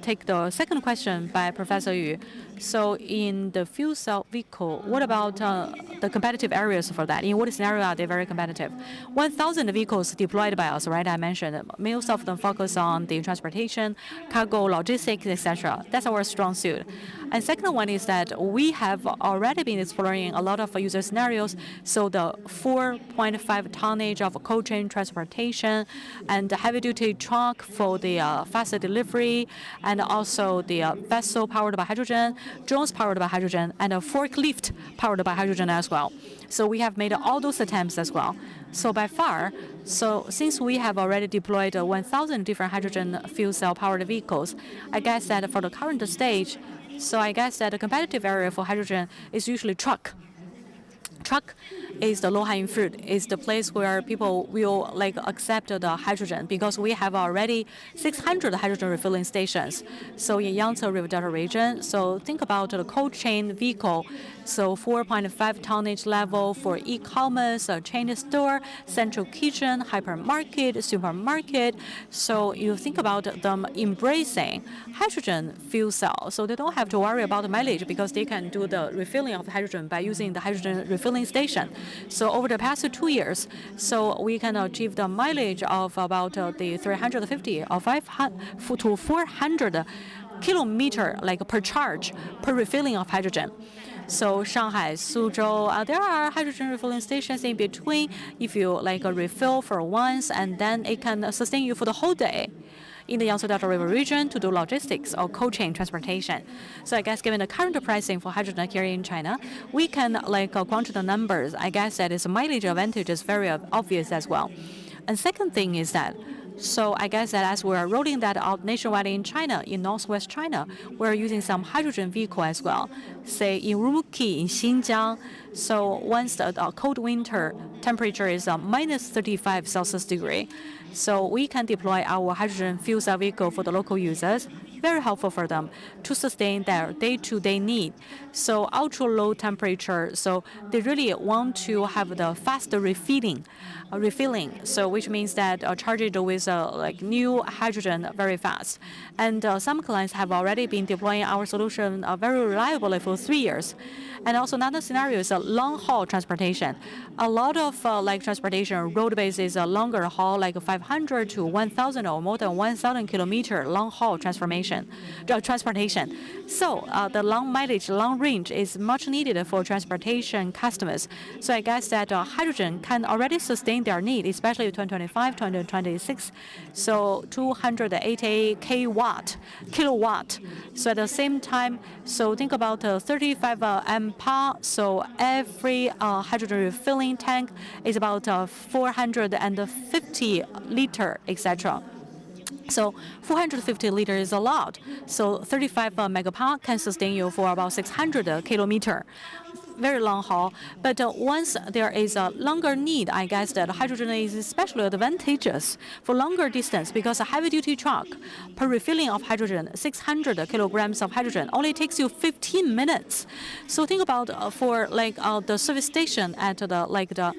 take the second question by Professor Yu. So in the fuel cell vehicle, what about the competitive areas for that? In what scenario are they very competitive? 1,000 vehicles deployed by us, right? I mentioned most of them focus on the transportation, cargo, logistics, etc. That's our strong suit. And second one is that we have already been exploring a lot of user scenarios. So the 4.5 tonnage of cold chain transportation and the heavy-duty truck for the faster delivery, and also the vessel powered by hydrogen, drones powered by hydrogen, and a forklift powered by hydrogen as well. So we have made all those attempts as well. So by far, since we have already deployed 1,000 different hydrogen fuel cell powered vehicles, I guess that for the current stage, so I guess that the competitive area for hydrogen is usually truck. Truck is the low-hanging fruit, is the place where people will accept the hydrogen, because we have already 600 hydrogen refilling stations. So in Yangtze River Delta region, so think about the cold chain vehicle, so 4.5 tonnage level for e-commerce, a chain store, central kitchen, hypermarket, supermarket. So you think about them embracing hydrogen fuel cell, so they don't have to worry about the mileage because they can do the refilling of hydrogen by using the hydrogen refilling station. So over the past 2 years, so we can achieve the mileage of about the 350 or 500 to 400 kilometer per charge per refilling of hydrogen. So Shanghai, Suzhou, there are hydrogen refilling stations in between. If you refill for once, and then it can sustain you for the whole day in the Yangtze Delta River region to do logistics or cold chain transportation. So I guess given the current pricing for hydrogen here in China, we can quantify the numbers. I guess that its mileage advantage is very obvious as well. And second thing is that, so I guess that as we're rolling that out nationwide in China, in northwest China, we're using some hydrogen vehicle as well. Say in Urumqi, in Xinjiang, so once the cold winter temperature is minus 35 Celsius degree, so we can deploy our hydrogen fuel cell vehicle for the local users. Very helpful for them to sustain their day-to-day need. So ultra low temperature, so they really want to have the faster refilling. So which means that charge it with new hydrogen very fast. And some clients have already been deploying our solution very reliably for 3 years. And also another scenario is long-haul transportation. A lot of transportation road bases, longer haul, 500 to 1,000 or more than 1,000 kilometer long-haul transportation. So the long mileage, long range is much needed for transportation customers. So I guess that hydrogen can already sustain their need, especially 2025, 2026. So 280 kilowatt. So at the same time, so think about 35 ampere. So every hydrogen refilling tank is about 450 liter, etc. So 450 liters is a lot. So 35 megapart can sustain you for about 600 kilometer. Very long haul. But once there is a longer need, I guess that hydrogen is especially advantageous for longer distance, because a heavy-duty truck per refilling of hydrogen, 600 kilograms of hydrogen, only takes you 15 minutes. So think about for the service station at the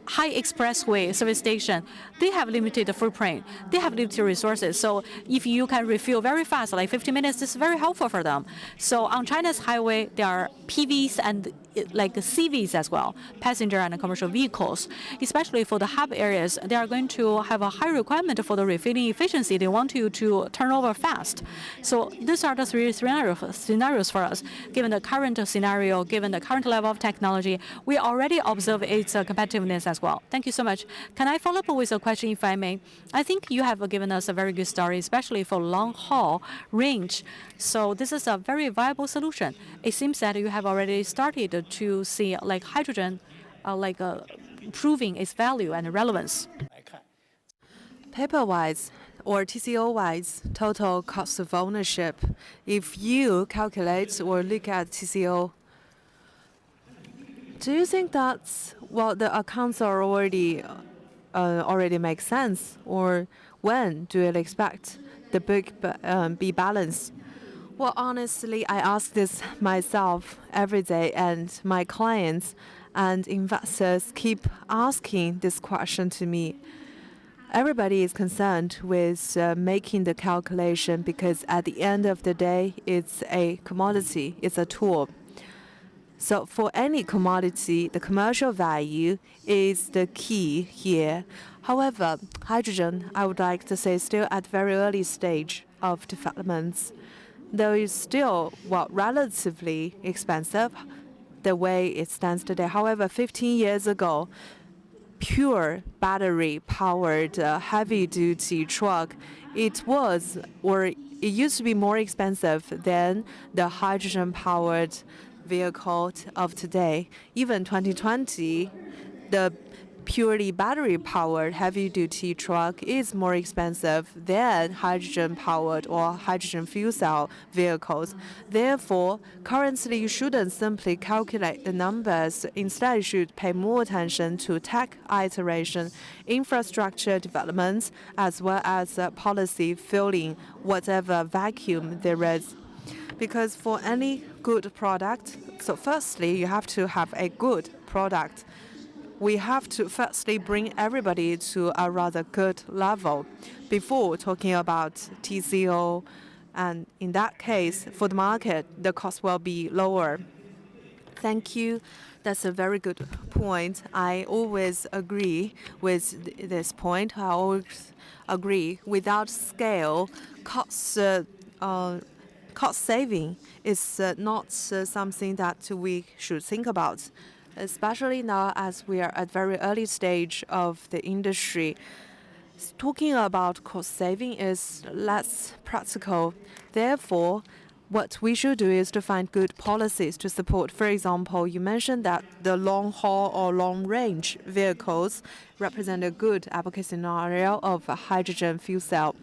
high expressway service station, they have limited footprint, they have limited resources. So if you can refill very fast, 50 minutes, this is very helpful for them. So on China's highway, there are PVs and like CVs as well, passenger and commercial vehicles. Especially for the hub areas, they are going to have a high requirement for the refilling efficiency. They want you to turn over fast. So these are the three scenarios for us. Given the current scenario, given the current level of technology, we already observe its competitiveness as well. Thank you so much. Can I follow up with a question, if I may? I think you have given us a very good story, especially for long haul range. So this is a very viable solution. It seems that you have already started to see like hydrogen, proving its value and relevance. Paper-wise or TCO-wise, total cost of ownership, if you calculate or look at TCO, do you think that's what the accounts are already make sense? Or when do you expect the book be balanced? Well, honestly, I ask this myself every day, and my clients and investors keep asking this question to me. Everybody is concerned with making the calculation because at the end of the day, it's a commodity, it's a tool. So for any commodity, the commercial value is the key here. However, hydrogen, I would like to say, is still at very early stage of developments. Though it's still, relatively expensive the way it stands today. However, 15 years ago, pure battery-powered heavy-duty truck, it used to be more expensive than the hydrogen-powered vehicle of today. Even 2020, the purely battery-powered heavy-duty truck is more expensive than hydrogen-powered or hydrogen fuel cell vehicles. Therefore, currently you shouldn't simply calculate the numbers. Instead, you should pay more attention to tech iteration, infrastructure developments, as well as policy filling whatever vacuum there is. Because for any good product, so firstly, you have to have a good product. We have to firstly bring everybody to a rather good level before talking about TCO. And in that case, for the market, the cost will be lower. Thank you. That's a very good point. I always agree with this point. I always agree. Without scale, cost saving is not something that we should think about, especially now as we are at very early stage of the industry. Talking about cost saving is less practical. Therefore, what we should do is to find good policies to support. For example, you mentioned that the long haul or long range vehicles represent a good application scenario of a hydrogen fuel cell.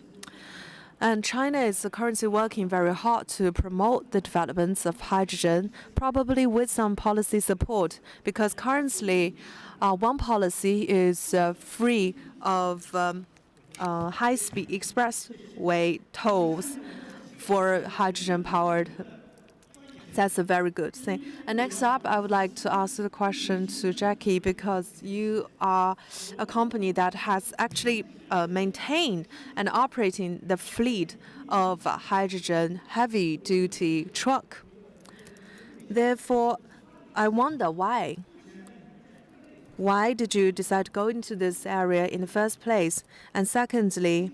And China is currently working very hard to promote the developments of hydrogen, probably with some policy support, because currently one policy is free of high-speed expressway tolls for hydrogen-powered. That's a very good thing. And next up, I would like to ask the question to Jacky, because you are a company that has actually maintained and operating the fleet of hydrogen heavy-duty truck. Therefore, I wonder why. Why did you decide to go into this area in the first place? And secondly,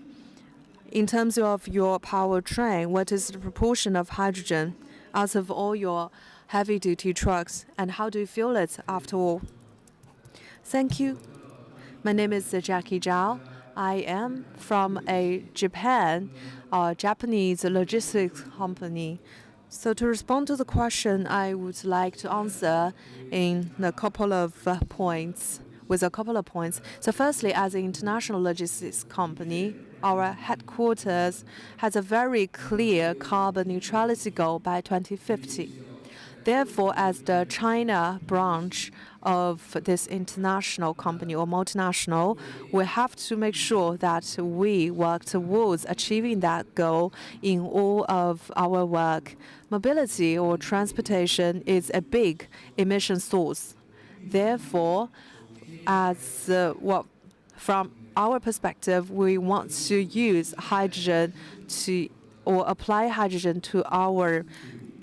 in terms of your powertrain, what is the proportion of hydrogen out of all your heavy-duty trucks, and how do you feel it after all? Thank you. My name is Jacky Zhao. I am from a Japanese logistics company. So to respond to the question, I would like to answer in a couple of points. So firstly, as an international logistics company, our headquarters has a very clear carbon neutrality goal by 2050. Therefore, as the China branch of this international company or multinational, we have to make sure that we work towards achieving that goal in all of our work. Mobility or transportation is a big emission source. Therefore, from our perspective, we want to use hydrogen or apply hydrogen to our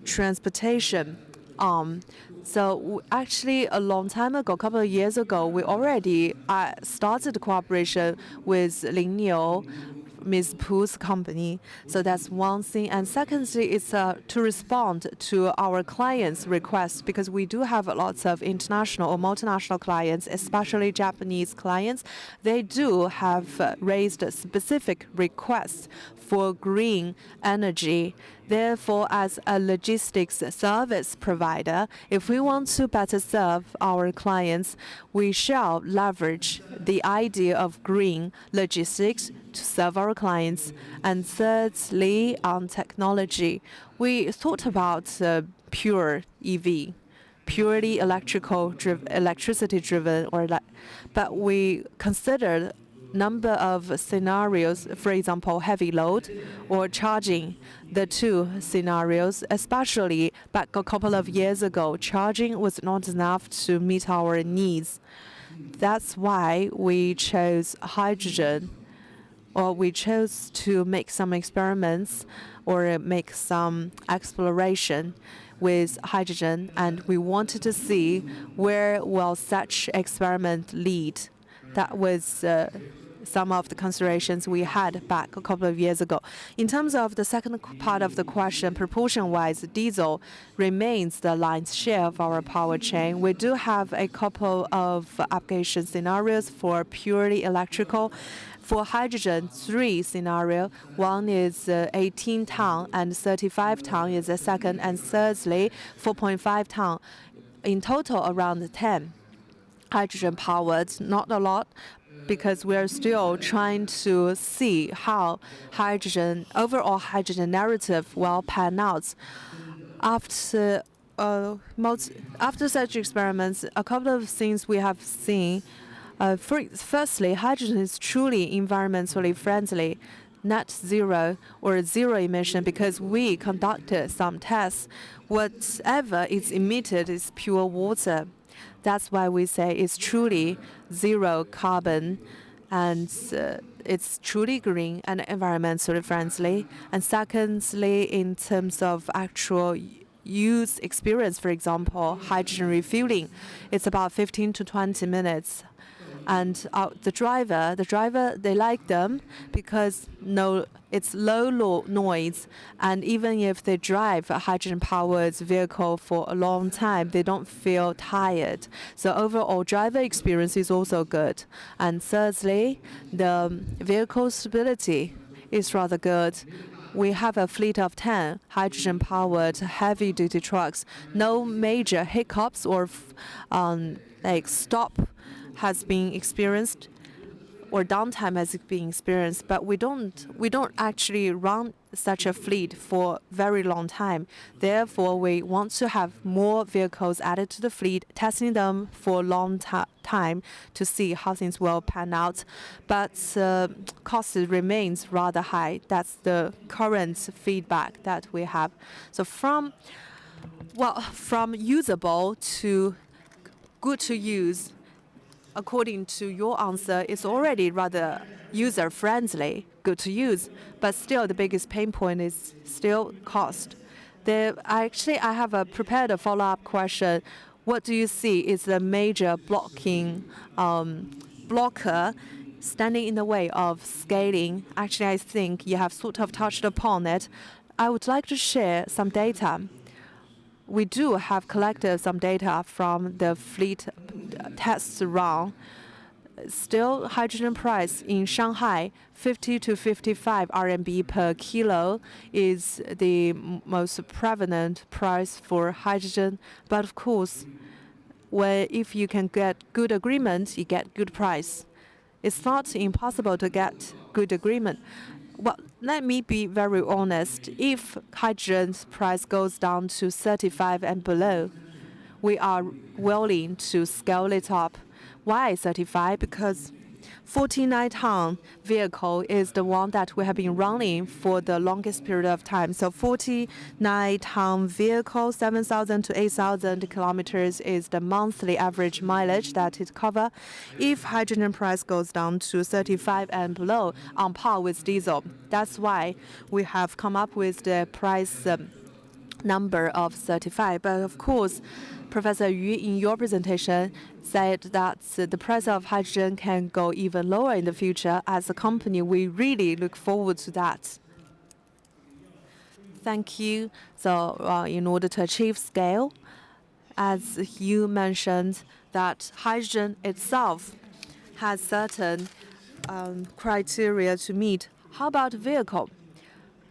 transportation Actually, a long time ago, a couple of years ago, we already started cooperation with Lingniu, Ms. Pu's company. So that's one thing. And secondly, it's to respond to our clients' requests, because we do have lots of international or multinational clients, especially Japanese clients. They do have raised specific requests for green energy. Therefore, as a logistics service provider, if we want to better serve our clients, we shall leverage the idea of green logistics to serve our clients. And thirdly, on technology, we thought about pure EV, purely electricity driven, but we considered number of scenarios, for example, heavy load or charging, the two scenarios, especially back a couple of years ago, charging was not enough to meet our needs. That's why we chose hydrogen, or we chose to make some experiments or make some exploration with hydrogen, and we wanted to see where will such experiment lead. That was some of the considerations we had back a couple of years ago. In terms of the second part of the question, proportion-wise, diesel remains the lion's share of our power chain. We do have a couple of application scenarios for purely electrical. For hydrogen, 3 scenarios. One is 18 ton and 35 ton is the second, and thirdly, 4.5 ton. In total, around 10 hydrogen powered, not a lot, because we're still trying to see how overall hydrogen narrative will pan out. After such experiments, a couple of things we have seen. Firstly, hydrogen is truly environmentally friendly, net zero or zero emission, because we conducted some tests. Whatever is emitted is pure water. That's why we say it's truly zero carbon, and it's truly green and environmentally friendly. And secondly, in terms of actual use experience, for example, hydrogen refueling, it's about 15 to 20 minutes. And the driver, they like them because it's low noise, and even if they drive a hydrogen-powered vehicle for a long time, they don't feel tired. So overall, driver experience is also good. And thirdly, the vehicle stability is rather good. We have a fleet of 10 hydrogen-powered heavy-duty trucks. No major hiccups or stop has been experienced, or downtime has been experienced, but we don't actually run such a fleet for very long time. Therefore, we want to have more vehicles added to the fleet, testing them for a long time to see how things will pan out. But cost remains rather high. That's the current feedback that we have. So from usable to good to use, according to your answer, it's already rather user-friendly, good to use, but still the biggest pain point is still cost. I have prepared a follow-up question. What do you see is the major blocker standing in the way of scaling? Actually, I think you have sort of touched upon it. I would like to share some data. We do have collected some data from the fleet tests run. Still, hydrogen price in Shanghai, 50 to 55 RMB per kilo is the most prevalent price for hydrogen. But of course, if you can get good agreement, you get good price. It's not impossible to get good agreement. Well, let me be very honest. If hydrogen's price goes down to 35 and below, we are willing to scale it up. Why 35? Because 49-ton vehicle is the one that we have been running for the longest period of time. So 49-ton vehicle, 7,000 to 8,000 kilometers is the monthly average mileage that it covers. If hydrogen price goes down to 35 and below, on par with diesel. That's why we have come up with the price number of certified. But of course, Professor Yu, in your presentation, said that the price of hydrogen can go even lower in the future. As a company, we really look forward to that. Thank you. So in order to achieve scale, as you mentioned, that hydrogen itself has certain criteria to meet. How about vehicle?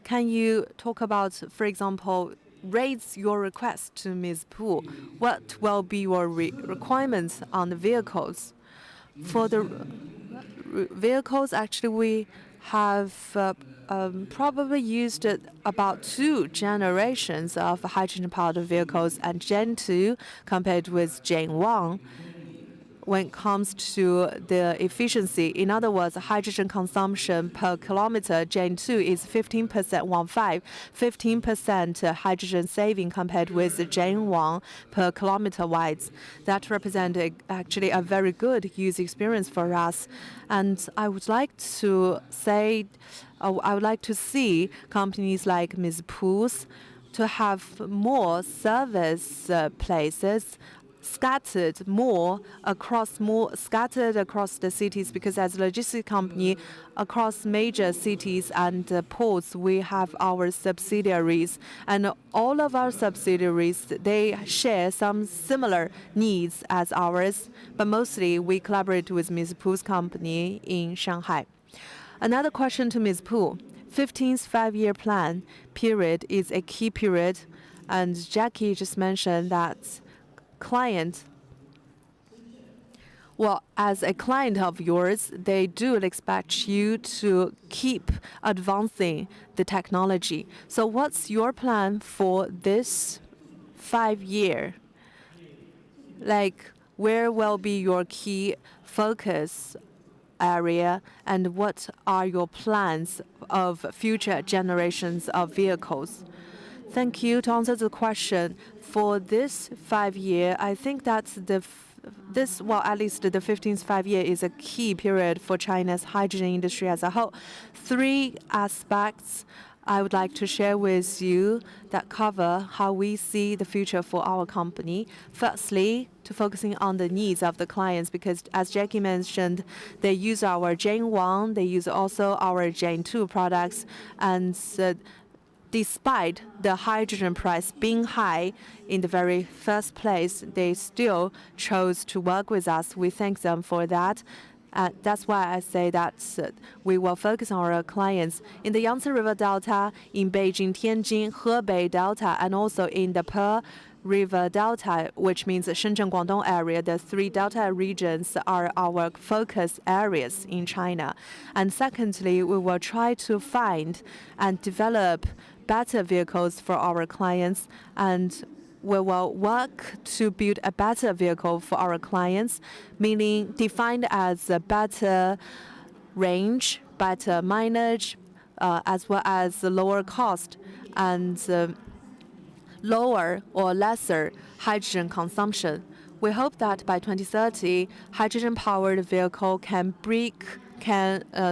Can you talk about, for example, raise your request to Ms. Pu? What will be your requirements on the vehicles? For the vehicles, actually, we have probably used about 2 generations of hydrogen-powered vehicles, and Gen 2 compared with Gen 1 when it comes to the efficiency. In other words, hydrogen consumption per kilometer, Gen 2 is 15%, 15% hydrogen saving compared with Gen 1 per kilometer wise. That represents actually a very good user experience for us. And I would like to say, I would like to see companies like Ms. Pu's to have more service places scattered across the cities, because as a logistics company across major cities and ports, we have our subsidiaries, and all of our subsidiaries, they share some similar needs as ours, but mostly we collaborate with Ms. Pu's company in Shanghai. Another question to Ms. Pu. 15th five-year plan period is a key period, and Jacky just mentioned that client, well, as a client of yours, they do expect you to keep advancing the technology. So what's your plan for this 5-year? Like, where will be your key focus area, and what are your plans of future generations of vehicles? Thank you. To answer the question, for this 5-year, I think that's at least the 15th 5-year is a key period for China's hydrogen industry as a whole. 3 aspects I would like to share with you that cover how we see the future for our company. Firstly, to focusing on the needs of the clients, because as Jacky mentioned, they use our Gen 1, they use also our Gen 2 products, and despite the hydrogen price being high in the very first place, they still chose to work with us. We thank them for that. That's why I say that we will focus on our clients in the Yangtze River Delta, in Beijing, Tianjin, Hebei Delta, and also in the Pearl River Delta, which means the Shenzhen, Guangdong area. The 3 Delta regions are our focus areas in China. And secondly, we will try to find and develop better vehicles for our clients, and we will work to build a better vehicle for our clients, meaning defined as a better range, better mileage, as well as lower cost and lower or lesser hydrogen consumption. We hope that by 2030, hydrogen-powered vehicle can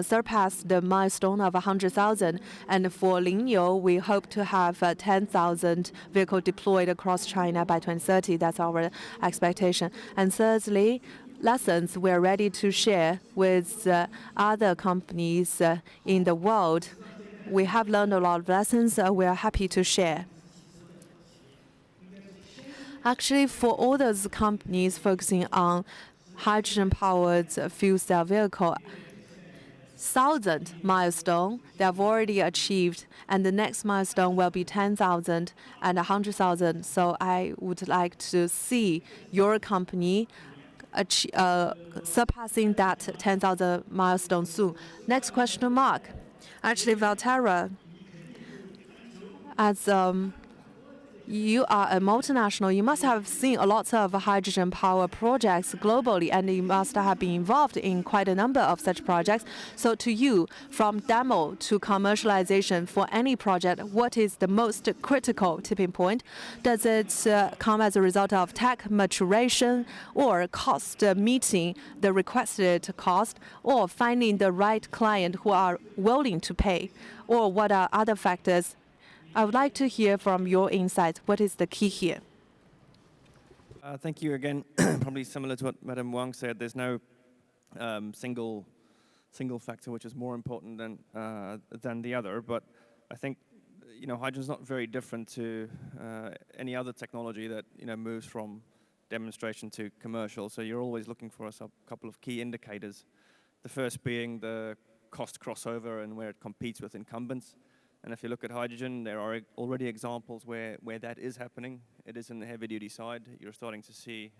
surpass the milestone of 100,000. And for Lingniu, we hope to have 10,000 vehicles deployed across China by 2030. That's our expectation. And thirdly, lessons we are ready to share with other companies in the world. We have learned a lot of lessons we are happy to share. Actually, for all those companies focusing on hydrogen-powered fuel cell vehicle, 1,000 milestone they have already achieved, and the next milestone will be 10,000 and 100,000. So I would like to see your company surpassing that 10,000 milestone soon. Next question, Mark. Actually, Valterra, as you are a multinational, you must have seen a lot of hydrogen power projects globally, and you must have been involved in quite a number of such projects. So to you, from demo to commercialization for any project, what is the most critical tipping point? Does it come as a result of tech maturation, or cost meeting the requested cost, or finding the right client who are willing to pay? Or what are other factors I would like to hear from your insights. What is the key here? Thank you again. Probably similar to what Madam Wang said, there's no single factor which is more important than the other. But I think hydrogen is not very different to any other technology that moves from demonstration to commercial. So you're always looking for a couple of key indicators. The first being the cost crossover and where it competes with incumbents. And if you look at hydrogen, there are already examples where that is happening. It is in the heavy-duty side. You're starting to see,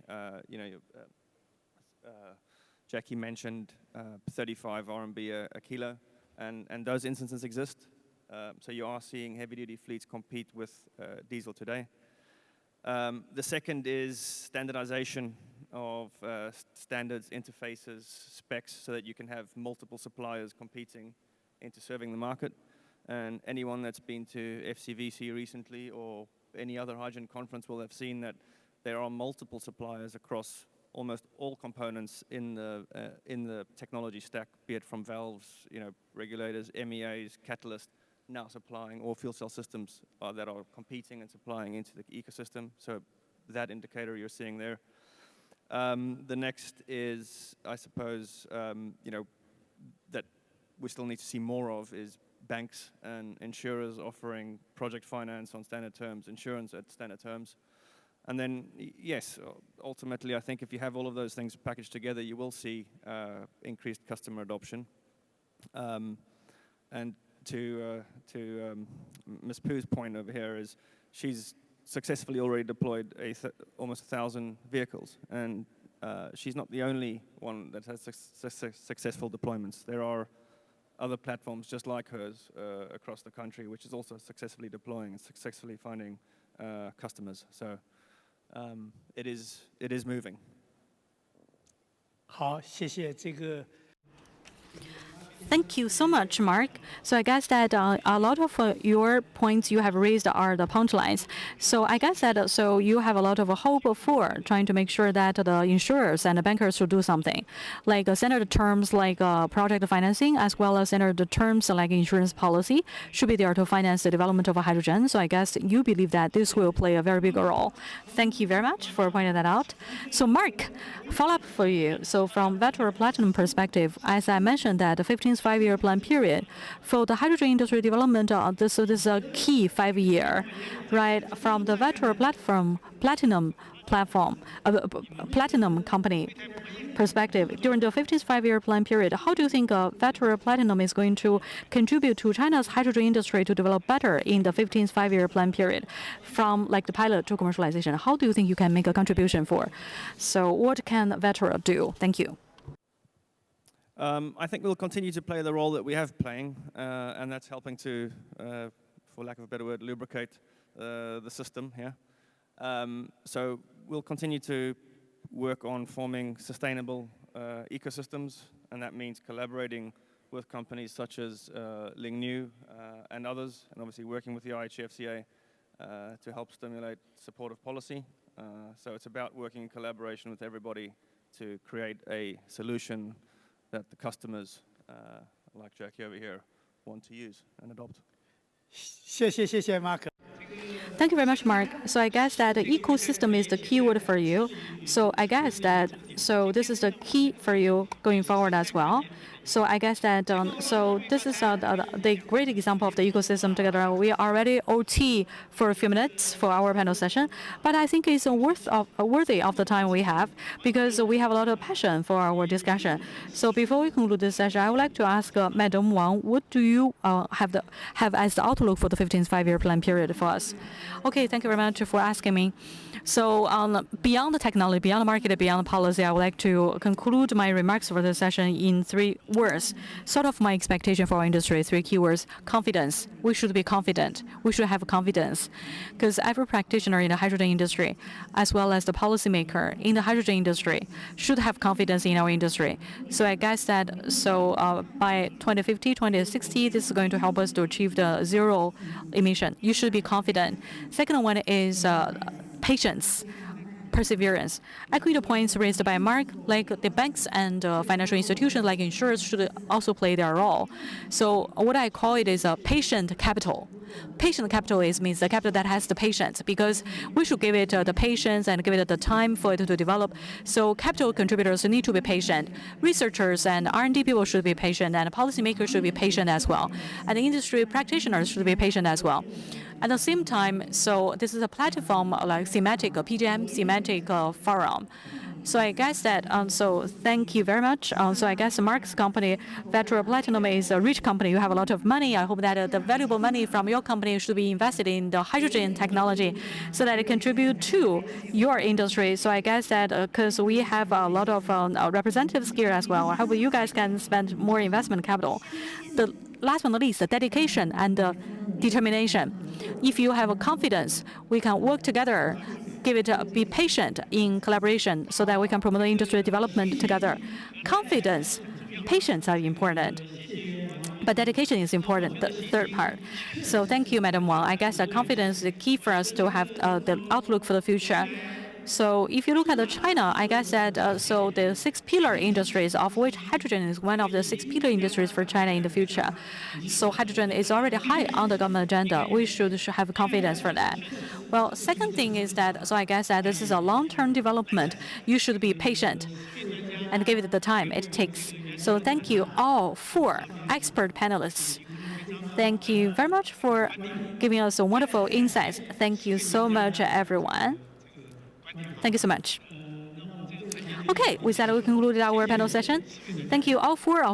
Jacky mentioned 35 RMB a kilo, and those instances exist. So you are seeing heavy-duty fleets compete with diesel today. The second is standardization of standards, interfaces, specs, so that you can have multiple suppliers competing into serving the market. And anyone that's been to FCVC recently or any other hydrogen conference will have seen that there are multiple suppliers across almost all components in the technology stack, be it from valves, regulators, MEAs, catalysts, now supplying, or fuel cell systems that are competing and supplying into the ecosystem. So that indicator you're seeing there. The next is, I suppose, that we still need to see more of is banks and insurers offering project finance on standard terms, insurance at standard terms. And then, yes, ultimately, I think if you have all of those things packaged together, you will see increased customer adoption. And to Ms. Poo's point over here is she's successfully already deployed almost 1,000 vehicles. And she's not the only one that has successful deployments. There are other platforms just like hers across the country, which is also successfully deploying and successfully finding customers. So it is moving. 好，谢谢这个。 Thank you so much, Mark. So I guess that a lot of your points you have raised are the punchlines. So I guess that so you have a lot of hope for trying to make sure that the insurers and the bankers should do something, like standard terms like project financing, as well as standard terms like insurance policy should be there to finance the development of hydrogen. So I guess you believe that this will play a very big role. Thank you very much for pointing that out. So Mark, follow up for you. So from Valterra Platinum perspective, as I mentioned that the 15th 5-year plan period for the hydrogen industry development, this is a key 5-year, right? From the Valterra Platinum company perspective, during the 15th 5-year plan period, how do you think Valterra Platinum is going to contribute to China's hydrogen industry to develop better in the 15th 5-year plan period, from like the pilot to commercialization? How do you think you can make a contribution for? So what can Valterra do? Thank you. I think we'll continue to play the role that we have playing, and that's helping to, for lack of a better word, lubricate the system here. So we'll continue to work on forming sustainable ecosystems, and that means collaborating with companies such as Lingniu and others, and obviously working with the IHFCA to help stimulate supportive policy. So it's about working in collaboration with everybody to create a solution that the customers, like Jacky over here, want to use and adopt. 谢谢 Mark。 Thank you very much, Mark. So I guess that the ecosystem is the key word for you. So I guess that this is the key for you going forward as well. So I guess that so this is the great example of the ecosystem together. We are already OT for a few minutes for our panel session, but I think it's worthy of the time we have because we have a lot of passion for our discussion. So before we conclude this session, I would like to ask Madam Wang, what do you have as the outlook for the 15th 5-year plan period for us? Okay, thank you very much for asking me. So beyond the technology, beyond the market, beyond the policy, I would like to conclude my remarks for this session in 3 words. Sort of my expectation for our industry, 3 keywords. Confidence. We should be confident. We should have confidence. Because every practitioner in the hydrogen industry, as well as the policymaker in the hydrogen industry, should have confidence in our industry. So I guess that by 2050, 2060, this is going to help us to achieve the 0 emission. You should be confident. Second one is patience. perseverance. Echoing the points raised by Mark, like the banks and financial institutions like insurers should also play their role. So what I call it is a patient capital. Patient capital means the capital that has the patience, because we should give it the patience and give it the time for it to develop. So capital contributors need to be patient. Researchers and R&D people should be patient, and policymakers should be patient as well. And industry practitioners should be patient as well. At the same time, so this is a platform like thematic, a PGM thematic forum. So I guess that, so thank you very much. So I guess Mark's company, Valterra Platinum, is a rich company. You have a lot of money. I hope that the valuable money from your company should be invested in the hydrogen technology so that it contribute to your industry. So I guess that because we have a lot of representatives here as well, I hope you guys can spend more investment capital. The last but not least, the dedication and the determination. If you have a confidence, we can work together. Be patient in collaboration so that we can promote industry development together. Confidence, patience are important, but dedication is important, the third part. So thank you, Madam Wang. I guess that confidence is the key for us to have the outlook for the future. So if you look at China, I guess that so the 6 pillar industries, of which hydrogen is one of the 6 pillar industries for China in the future. So hydrogen is already high on the government agenda. We should have confidence for that. Well, second thing is that, so I guess that this is a long-term development. You should be patient and give it the time it takes. So thank you all 4 expert panelists. Thank you very much for giving us a wonderful insights. Thank you so much, everyone. Thank you so much. Okay, with that, we concluded our panel session. Thank you all 4 of